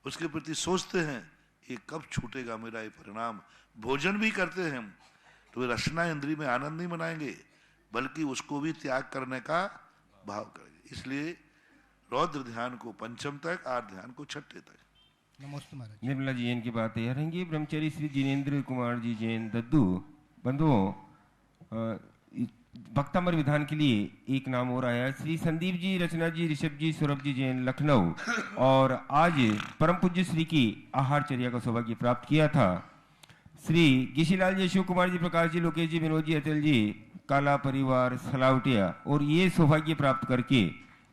उसके प्रति सोचते हैं ये कब छूटेगा मेरा ये परिणाम। भोजन भी करते हैं तो वे रसना इंद्री में आनंद नहीं मनाएंगे बल्कि उसको भी त्याग करने का भाव करेंगे। इसलिए रौद्र ध्यान को पंचम तक, आर्त ध्यान को छठे तक। नमस्ते महाराज। निर्मला जी जैन की बात तैयार रहेंगी। ब्रह्मचारी श्री जिनेन्द्र कुमार जी जैन दद्दू बंधुओं, भक्तामर विधान के लिए एक नाम और आया, श्री संदीप जी, रचना जी, ऋषभ जी, सौरभ जी जैन लखनऊ, और आज परम पूज्य श्री की आहारचर्या का सौभाग्य प्राप्त किया था। श्री गिशीलाल जी, शिव कुमार जी, प्रकाश जी, लोकेश जी, विनोद जी, अचल जी, काला परिवार सलावटिया, और ये सौभाग्य प्राप्त करके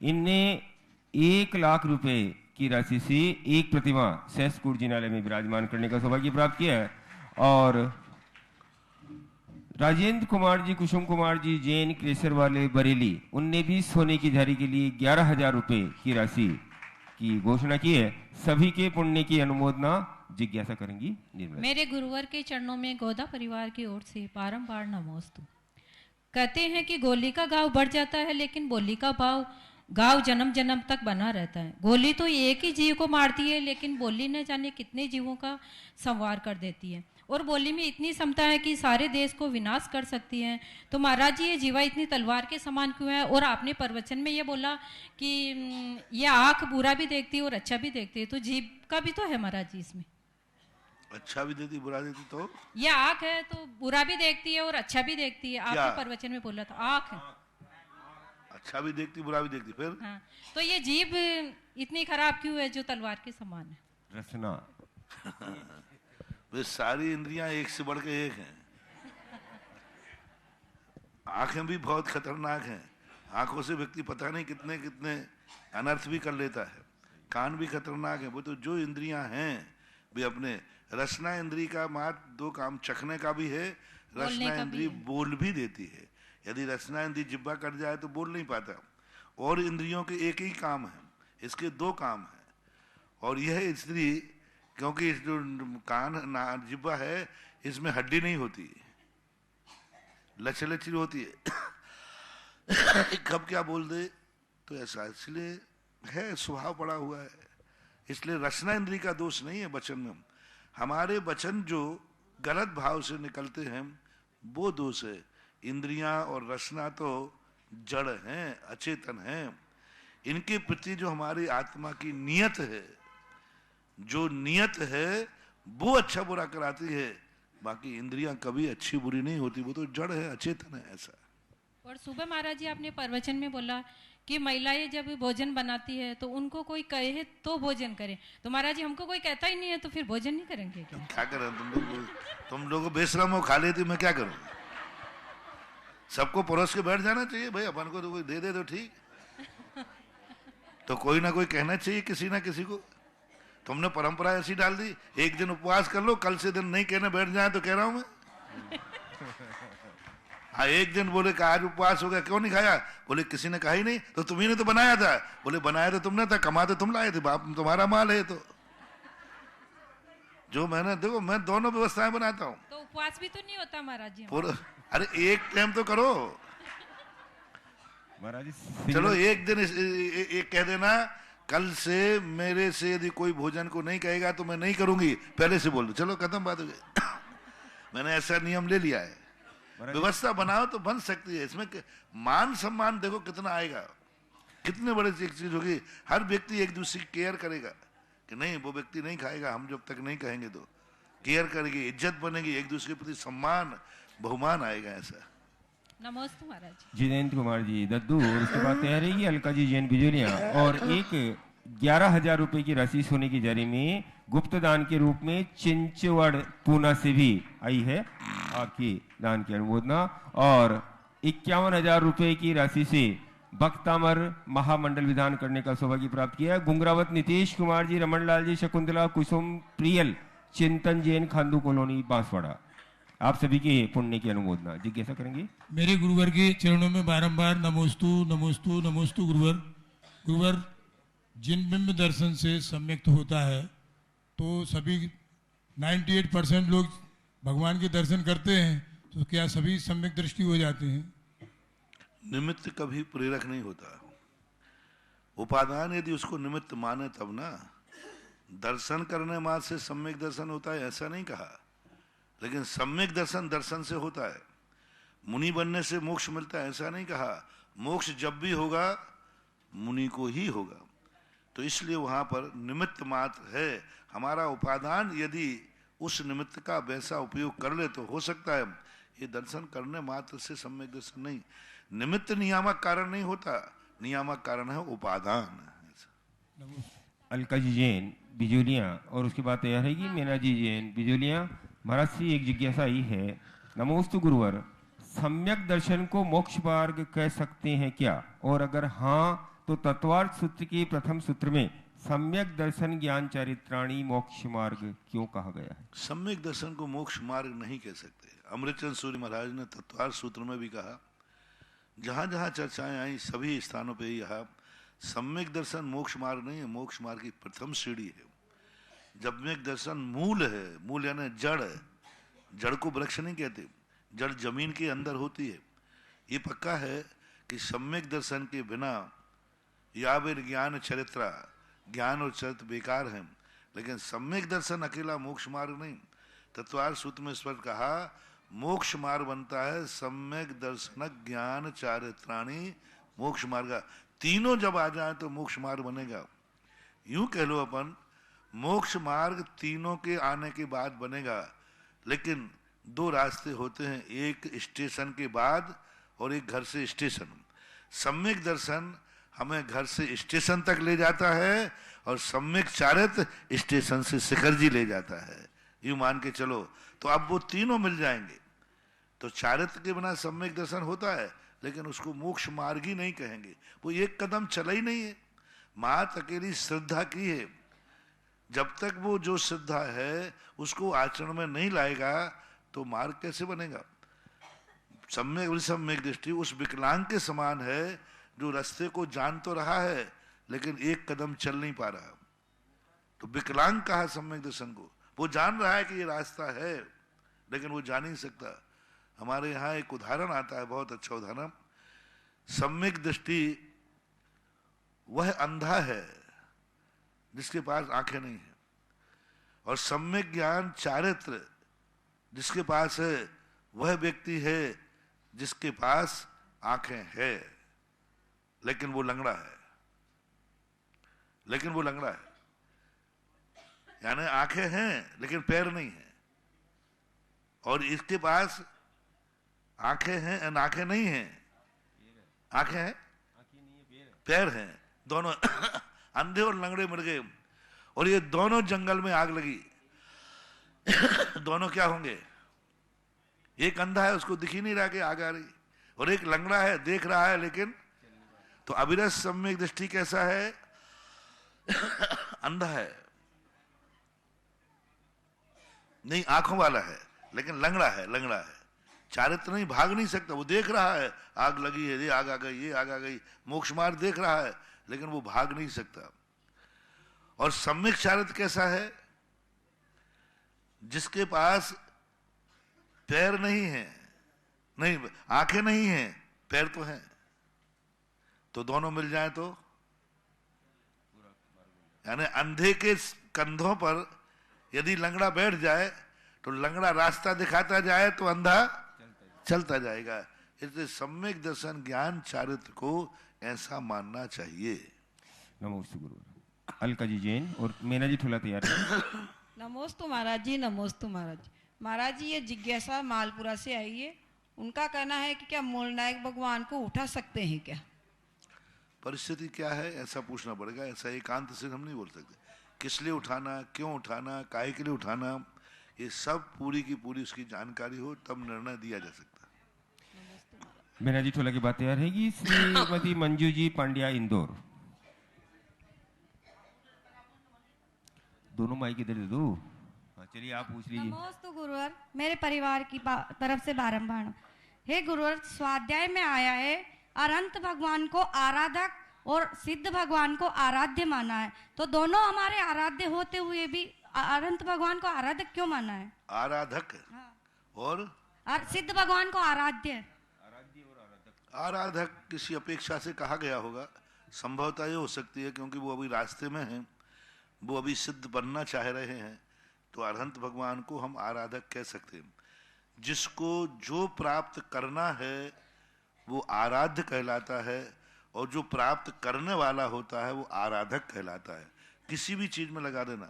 इनने 1 लाख रुपए की राशि से एक प्रतिमा सहसकूट जिनालय में विराजमान करने का सौभाग्य प्राप्त किया है। और राजेंद्र कुमार जी, कुसुम कुमार जी जैन क्रेशर वाले बरेली, उनने भी सोने की झारी के लिए 11,000 रुपए की राशि की घोषणा की है। सभी के पुण्य की अनुमोदना जिज्ञासा करेंगी निर्मला। मेरे गुरुवर के चरणों में गोदा परिवार की ओर से बारंबार नमोस्तु। कहते हैं कि गोली का घाव बढ़ जाता है लेकिन बोली का भाव घाव जन्म जन्म तक बना रहता है। गोली तो एक ही जीव को मारती है लेकिन बोली न जाने कितने जीवों का संवार कर देती है, और बोली में इतनी क्षमता है कि सारे देश को विनाश कर सकती है। तो महाराज जी, ये जीवा इतनी तलवार के समान क्यों है? और आपने प्रवचन में ये बोला कि ये आंख बुरा भी देखती है और अच्छा भी देखती है, तो जीव का भी तो है महाराज जी इसमें। अच्छा भी देती, बुरा देती, तो ये आंख है तो बुरा भी देखती है और अच्छा भी देखती है। आपने प्रवचन में बोला था आंख अच्छा भी देखती, बुरा भी देखती, फिर हाँ, तो ये जीभ इतनी खराब क्यों है जो तलवार के समान है? रचना वे सारी इंद्रियां एक से बढ़ के एक हैं। आंखें भी बहुत खतरनाक हैं, आंखों से व्यक्ति पता नहीं कितने कितने अनर्थ भी कर लेता है। कान भी खतरनाक है। वो तो जो इंद्रियां हैं वे अपने, रसना इंद्री का मात्र 2 काम, चखने का भी है, रसना इंद्री बोल भी देती है। यदि रसना इंद्री जिब्बा कट जाए तो बोल नहीं पाता। और इंद्रियों के एक ही काम है, इसके 2 काम है। और यह इंद्री, क्योंकि जो कान जिब्बा है इसमें हड्डी नहीं होती, लचर होती है। कब क्या बोल दे तो ऐसा, इसलिए है स्वभाव पड़ा हुआ है। इसलिए रसना इंद्री का दोष नहीं है वचन में। हमारे वचन जो गलत भाव से निकलते हैं वो दोष है। इंद्रियां और रसना तो जड़ हैं, अचेतन हैं। इनके प्रति जो हमारी आत्मा की नियत है, जो नियत है वो अच्छा बुरा कराती है। बाकी इंद्रियां कभी अच्छी बुरी नहीं होती, वो तो जड़ है, अचेतन है। ऐसा। और सुबह महाराज जी आपने प्रवचन में बोला कि महिलाएं जब भोजन बनाती है तो उनको कोई कहे तो भोजन करें, तो महाराज जी हमको कोई कहता ही नहीं है तो फिर भोजन नहीं करेंगे क्या करें? तुम लोग बेशरम हो, खा लेती, मैं क्या करूं? सबको परोस के बैठ जाना चाहिए भाई, अपन को तो कोई दे तो ठीक, तो कोई ना कोई कहना चाहिए किसी ना किसी को। तुमने परंपरा ऐसी डाल दी, एक दिन उपवास कर लो, कल से दिन नहीं कहने बैठ जाए, तो कह रहा हूं मैं। हाँ, एक दिन बोले कि आज उपवास हो गया, क्यों नहीं खाया? बोले किसी ने कहा ही नहीं, तो तुम्ही ने तो बनाया था। बोले बनाया तो तुमने था, कमा तो तुम लाए थे, बाप तुम्हारा माल है। तो जो मैंने, देखो मैं दोनों व्यवस्थाएं बनाता हूँ। तो उपवास भी तो नहीं होता महाराज जी? अरे एक टाइम तो करो महाराज जी। चलो एक दिन एक कह देना, कल से मेरे से यदि कोई भोजन को नहीं कहेगा तो मैं नहीं करूंगी, पहले से बोल दो, चलो खत्म बात हो गई। मैंने ऐसा नियम ले लिया है। व्यवस्था बनाओ तो बन सकती है। इसमें मान सम्मान देखो कितना आएगा, कितने बड़े चीज होगी। हर व्यक्ति एक दूसरे की केयर करेगा कि नहीं वो व्यक्ति नहीं खाएगा, हम जब तक नहीं कहेंगे तो केयर करेगी, इज्जत बनेगी, एक दूसरे के प्रति सम्मान बहुमान आएगा। ऐसा। नमस्ते महाराज। जितेंद्र कुमार जी दद्दू, और उसके बाद तैयार रहेगी अलका जी जैन बिजोलिया, और एक 11,000 रुपए की राशि सोने की जारी में गुप्त दान के रूप में चिंचवड़ पूना से भी आई है आपकी दान की अनुमोदना, और 51,000 रुपए की राशि से बख्तामर महामंडल विधान करने का सौभाग्य प्राप्त किया है। गुंगरावत नितेश कुमार जी, रमन लाल जी, शकुंतला, कुसुम, प्रियल, चिंतन जैन, खांदू कॉलोनी, बांसवाड़ा, आप सभी के पुण्य की अनुमोदना जिज्ञासा करेंगे। मेरे गुरुवर के चरणों में बारंबार नमोस्तु नमोस्तु नमोस्तु। गुरुवर जिन बिंब दर्शन से सम्यक्त होता है तो सभी 98% लोग भगवान के दर्शन करते हैं, तो क्या सभी सम्यक दृष्टि हो जाते हैं? निमित्त कभी प्रेरक नहीं होता। उपादान यदि उसको निमित्त माने तब ना। दर्शन करने मात्र से सम्यक दर्शन होता है ऐसा नहीं कहा, लेकिन सम्यक दर्शन दर्शन से होता है। मुनि बनने से मोक्ष मिलता है ऐसा नहीं कहा। मोक्ष जब भी होगा मुनि को ही होगा। तो इसलिए वहां पर निमित्त मात्र है। हमारा उपादान यदि उस निमित्त का वैसा उपयोग कर ले तो हो सकता है। ये दर्शन करने मात्र से सम्यक दर्शन नहीं। निमित्त नियामक कारण नहीं होता, नियामक कारण है उपादान। अलका जी जैन बिजोलिया, और उसके बाद तैयार रहेगी मीना जी जैन बिजोलिया। महाराज से एक जिज्ञासा आई है। नमोस्तु गुरुवर, सम्यक दर्शन को मोक्ष मार्ग कह सकते हैं क्या? और अगर हाँ तो तत्वार्थ सूत्र के प्रथम सूत्र में सम्यक दर्शन ज्ञान चारित्राणी मोक्ष मार्ग क्यों कहा गया है? सम्यक दर्शन को मोक्ष मार्ग नहीं कह सकते। अमृतचंद सूर्य महाराज ने तत्वार्थ सूत्र में भी कहा, जहां जहां चर्चाएं आई सभी स्थानों पे यह सम्यक दर्शन मोक्ष मार्ग नहीं है, मोक्ष मार्ग की प्रथम सीढ़ी है। सम्यक दर्शन मूल है, मूल यानी जड़ है। जड़ को वृक्ष नहीं कहते, जड़ जमीन के अंदर होती है। ये पक्का है कि सम्यक दर्शन के बिना यावेर ज्ञान चरित्रा, ज्ञान और चरित्र बेकार हैं। लेकिन सम्यक दर्शन अकेला मोक्ष मार्ग नहीं। तत्वार्थ सूत्र में स्पष्ट कहा मोक्ष मार्ग बनता है सम्यक दर्शन ज्ञान चारित्राणी मोक्ष मार्ग। तीनों जब आ जाए तो मोक्ष मार्ग बनेगा। यूं कह लो अपन, मोक्ष मार्ग तीनों के आने के बाद बनेगा। लेकिन दो रास्ते होते हैं, एक स्टेशन के बाद और एक घर से स्टेशन। सम्यक दर्शन हमें घर से स्टेशन तक ले जाता है और सम्यक चारित्र स्टेशन से शिखर जी ले जाता है। यूं मान के चलो तो अब वो तीनों मिल जाएंगे। तो चारित्र के बिना सम्यक दर्शन होता है, लेकिन उसको मोक्ष मार्ग ही नहीं कहेंगे। वो एक कदम चला ही नहीं है। मात अकेली श्रद्धा की है। जब तक वो जो श्रद्धा है उसको आचरण में नहीं लाएगा तो मार्ग कैसे बनेगा? सम्यक दृष्टि उस विकलांग के समान है जो रास्ते को जान तो रहा है लेकिन एक कदम चल नहीं पा रहा। तो विकलांग कहा सम्यक दर्शन को। वो जान रहा है कि ये रास्ता है लेकिन वो जा नहीं सकता। हमारे यहाँ एक उदाहरण आता है, बहुत अच्छा उदाहरण। सम्यक दृष्टि वह अंधा है जिसके पास आंखें नहीं है, और सम्यक ज्ञान चारित्र जिसके पास है वह व्यक्ति है जिसके पास आंखें हैं लेकिन वो लंगड़ा है, लेकिन वो लंगड़ा है। यानी आंखें हैं लेकिन पैर नहीं है, और इसके पास आंखें हैं और आंखें नहीं हैं, आंखें हैं पैर हैं, दोनों अंधे और लंगड़े मर गए। और ये दोनों जंगल में आग लगी, दोनों क्या होंगे? एक अंधा है, उसको दिख ही नहीं रहा कि आग आ रही, और एक लंगड़ा है, देख रहा है लेकिन। तो अविरस सम्यक दृष्टि कैसा है? अंधा है, नहीं आंखों वाला है लेकिन लंगड़ा है, लंगड़ा है, चारित्र नहीं, भाग नहीं सकता। वो देख रहा है आग लगी है, ये आग आ गई, ये आग आ गई, मोक्ष मार्ग देख रहा है लेकिन वो भाग नहीं सकता। और सम्यक चारित्र कैसा है? जिसके पास पैर नहीं है, नहीं आंखें नहीं हैं, पैर तो हैं, तो दोनों मिल जाए तो, यानी अंधे के कंधों पर यदि लंगड़ा बैठ जाए तो लंगड़ा रास्ता दिखाता जाए तो अंधा चलता जाएगा। इसलिए सम्यक दर्शन ज्ञान चारित्र को ऐसा मानना चाहिए। नमोस्तु गुरु। अलका जी जैन और मीना जी ठुला तैयार है। नमोस्तु महाराज जी, नमोस्तु महाराज जी। महाराज जी, ये जिज्ञासा मालपुरा से आई है, उनका कहना है कि क्या मूल नायक भगवान को उठा सकते हैं क्या? परिस्थिति क्या है ऐसा पूछना पड़ेगा, ऐसा एकांत से हम नहीं बोल सकते। किस लिए उठाना, क्यों उठाना, काहे के लिए उठाना, ये सब पूरी की पूरी उसकी जानकारी हो तब निर्णय दिया जा सकता है। मीना जी ठोला की बात तैयार है। श्रीमती मंजू जी पांड्या इंदौर। दोनों माइक इधर दे दो। हाँ चलिए आप पूछ लीजिए। नमोस्तु गुरुवर, मेरे परिवार की तरफ से बारंबार। हे गुरुवर, स्वाध्याय में आया है अनंत भगवान को आराधक और सिद्ध भगवान को आराध्य माना है, तो दोनों हमारे आराध्य होते हुए भी अनंत भगवान को आराधक क्यों माना है? आराधक और सिद्ध भगवान को आराध्य। आराधक किसी अपेक्षा से कहा गया होगा, संभवतः ये हो सकती है क्योंकि वो अभी रास्ते में हैं, वो अभी सिद्ध बनना चाह रहे हैं, तो अनंत भगवान को हम आराधक कह सकते हैं। जिसको जो प्राप्त करना है वो आराध्य कहलाता है, और जो प्राप्त करने वाला होता है वो आराधक कहलाता है। किसी भी चीज में लगा देना,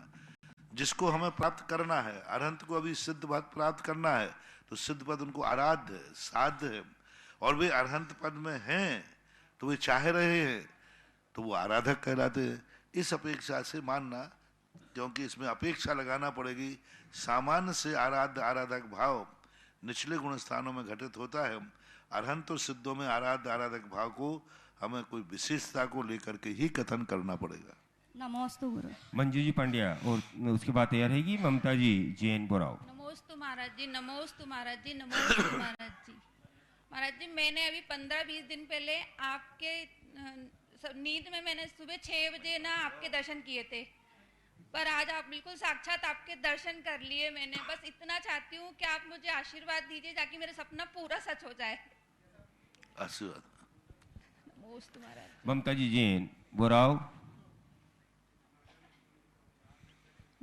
जिसको हमें प्राप्त करना है, अनंत को अभी सिद्ध पद प्राप्त करना है, तो सिद्ध पद उनको आराध्य है, साध्य है, और वे अनंत पद में हैं तो वे चाह रहे हैं तो वो आराधक कहलाते हैं। इस अपेक्षा से मानना, क्योंकि इसमें अपेक्षा लगाना पड़ेगी। सामान्य से आराध्य आराधक भाव निचले गुण स्थानों में घटित होता है, अरहंत और सिद्धों में आराध्य आराधक भाव को हमें कोई विशेषता को लेकर के ही कथन करना पड़ेगा। नमोस्तु गुरु। मंजू जी पांड्या और उसके बाद तैयार रहेगी ममता जी जैन बोराव। नमोस्तु महाराज जी, नमोस्तु महाराज जी, नमोस्तु महाराज जी। महाराज जी, मैंने अभी 15-20 दिन पहले आपके नींद में मैंने सुबह 6 बजे ना आपके दर्शन किए थे, पर आज आप बिल्कुल साक्षात आपके दर्शन कर लिए मैंने। बस इतना चाहती हूँ कि आप मुझे आशीर्वाद दीजिए ताकि मेरा सपना पूरा सच हो जाए। आशीर्वाद। नमोस्तु महाराज। ममता जी जैन बोराव।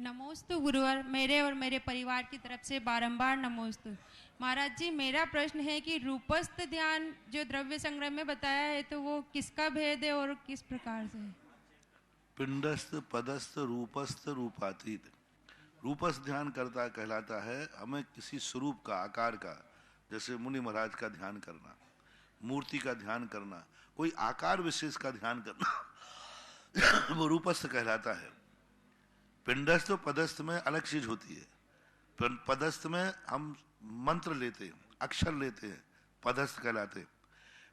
नमोस्तु गुरुवर, मेरे और मेरे परिवार की तरफ से बारंबार नमोस्तु। महाराज जी, मेरा प्रश्न है कि रूपस्थ ध्यान जो द्रव्य संग्रह में बताया है, तो वो किसका भेद है और किस प्रकार से? पिंडस्थ पदस्थ रूपस्थ रूपातीत। रूपस्थ ध्यान करता कहलाता है हमें किसी स्वरूप का, आकार का, जैसे मुनि महाराज का ध्यान करना, मूर्ति का ध्यान करना, कोई आकार विशेष का ध्यान करना वो रूपस्थ कहलाता है। पिंडस्थ और पदस्थ में अलग चीज होती है। पदस्थ में हम मंत्र लेते हैं, अक्षर लेते हैं, पदस्थ कहलाते हैं।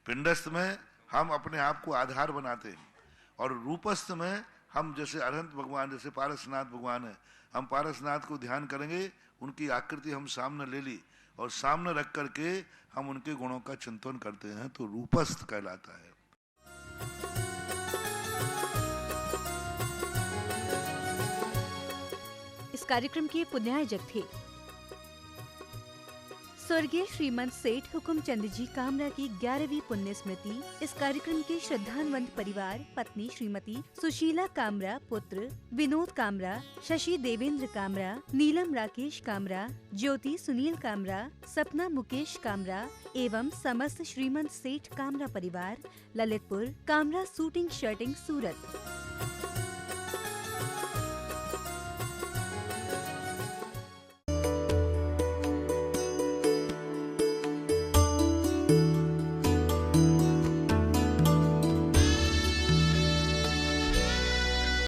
पिंडस्थ में हम अपने आप को आधार बनाते हैं, और रूपस्थ में हम जैसे अनंत भगवान, जैसे पारसनाथ भगवान है, हम पारसनाथ को ध्यान करेंगे, उनकी आकृति हम सामने ले ली और सामने रख करके हम उनके गुणों का चिंतन करते हैं, तो रूपस्थ कहलाता है। इस कार्यक्रम के पुण्यायोजक थे स्वर्गीय श्रीमंत सेठ हुकुमचंद जी कामरा की 11वीं पुण्य स्मृति। इस कार्यक्रम के श्रद्धान्वित परिवार पत्नी श्रीमती सुशीला कामरा, पुत्र विनोद कामरा, शशि देवेंद्र कामरा, नीलम राकेश कामरा, ज्योति सुनील कामरा, सपना मुकेश कामरा एवं समस्त श्रीमंत सेठ कामरा परिवार, ललितपुर, कामरा शूटिंग शर्टिंग, सूरत।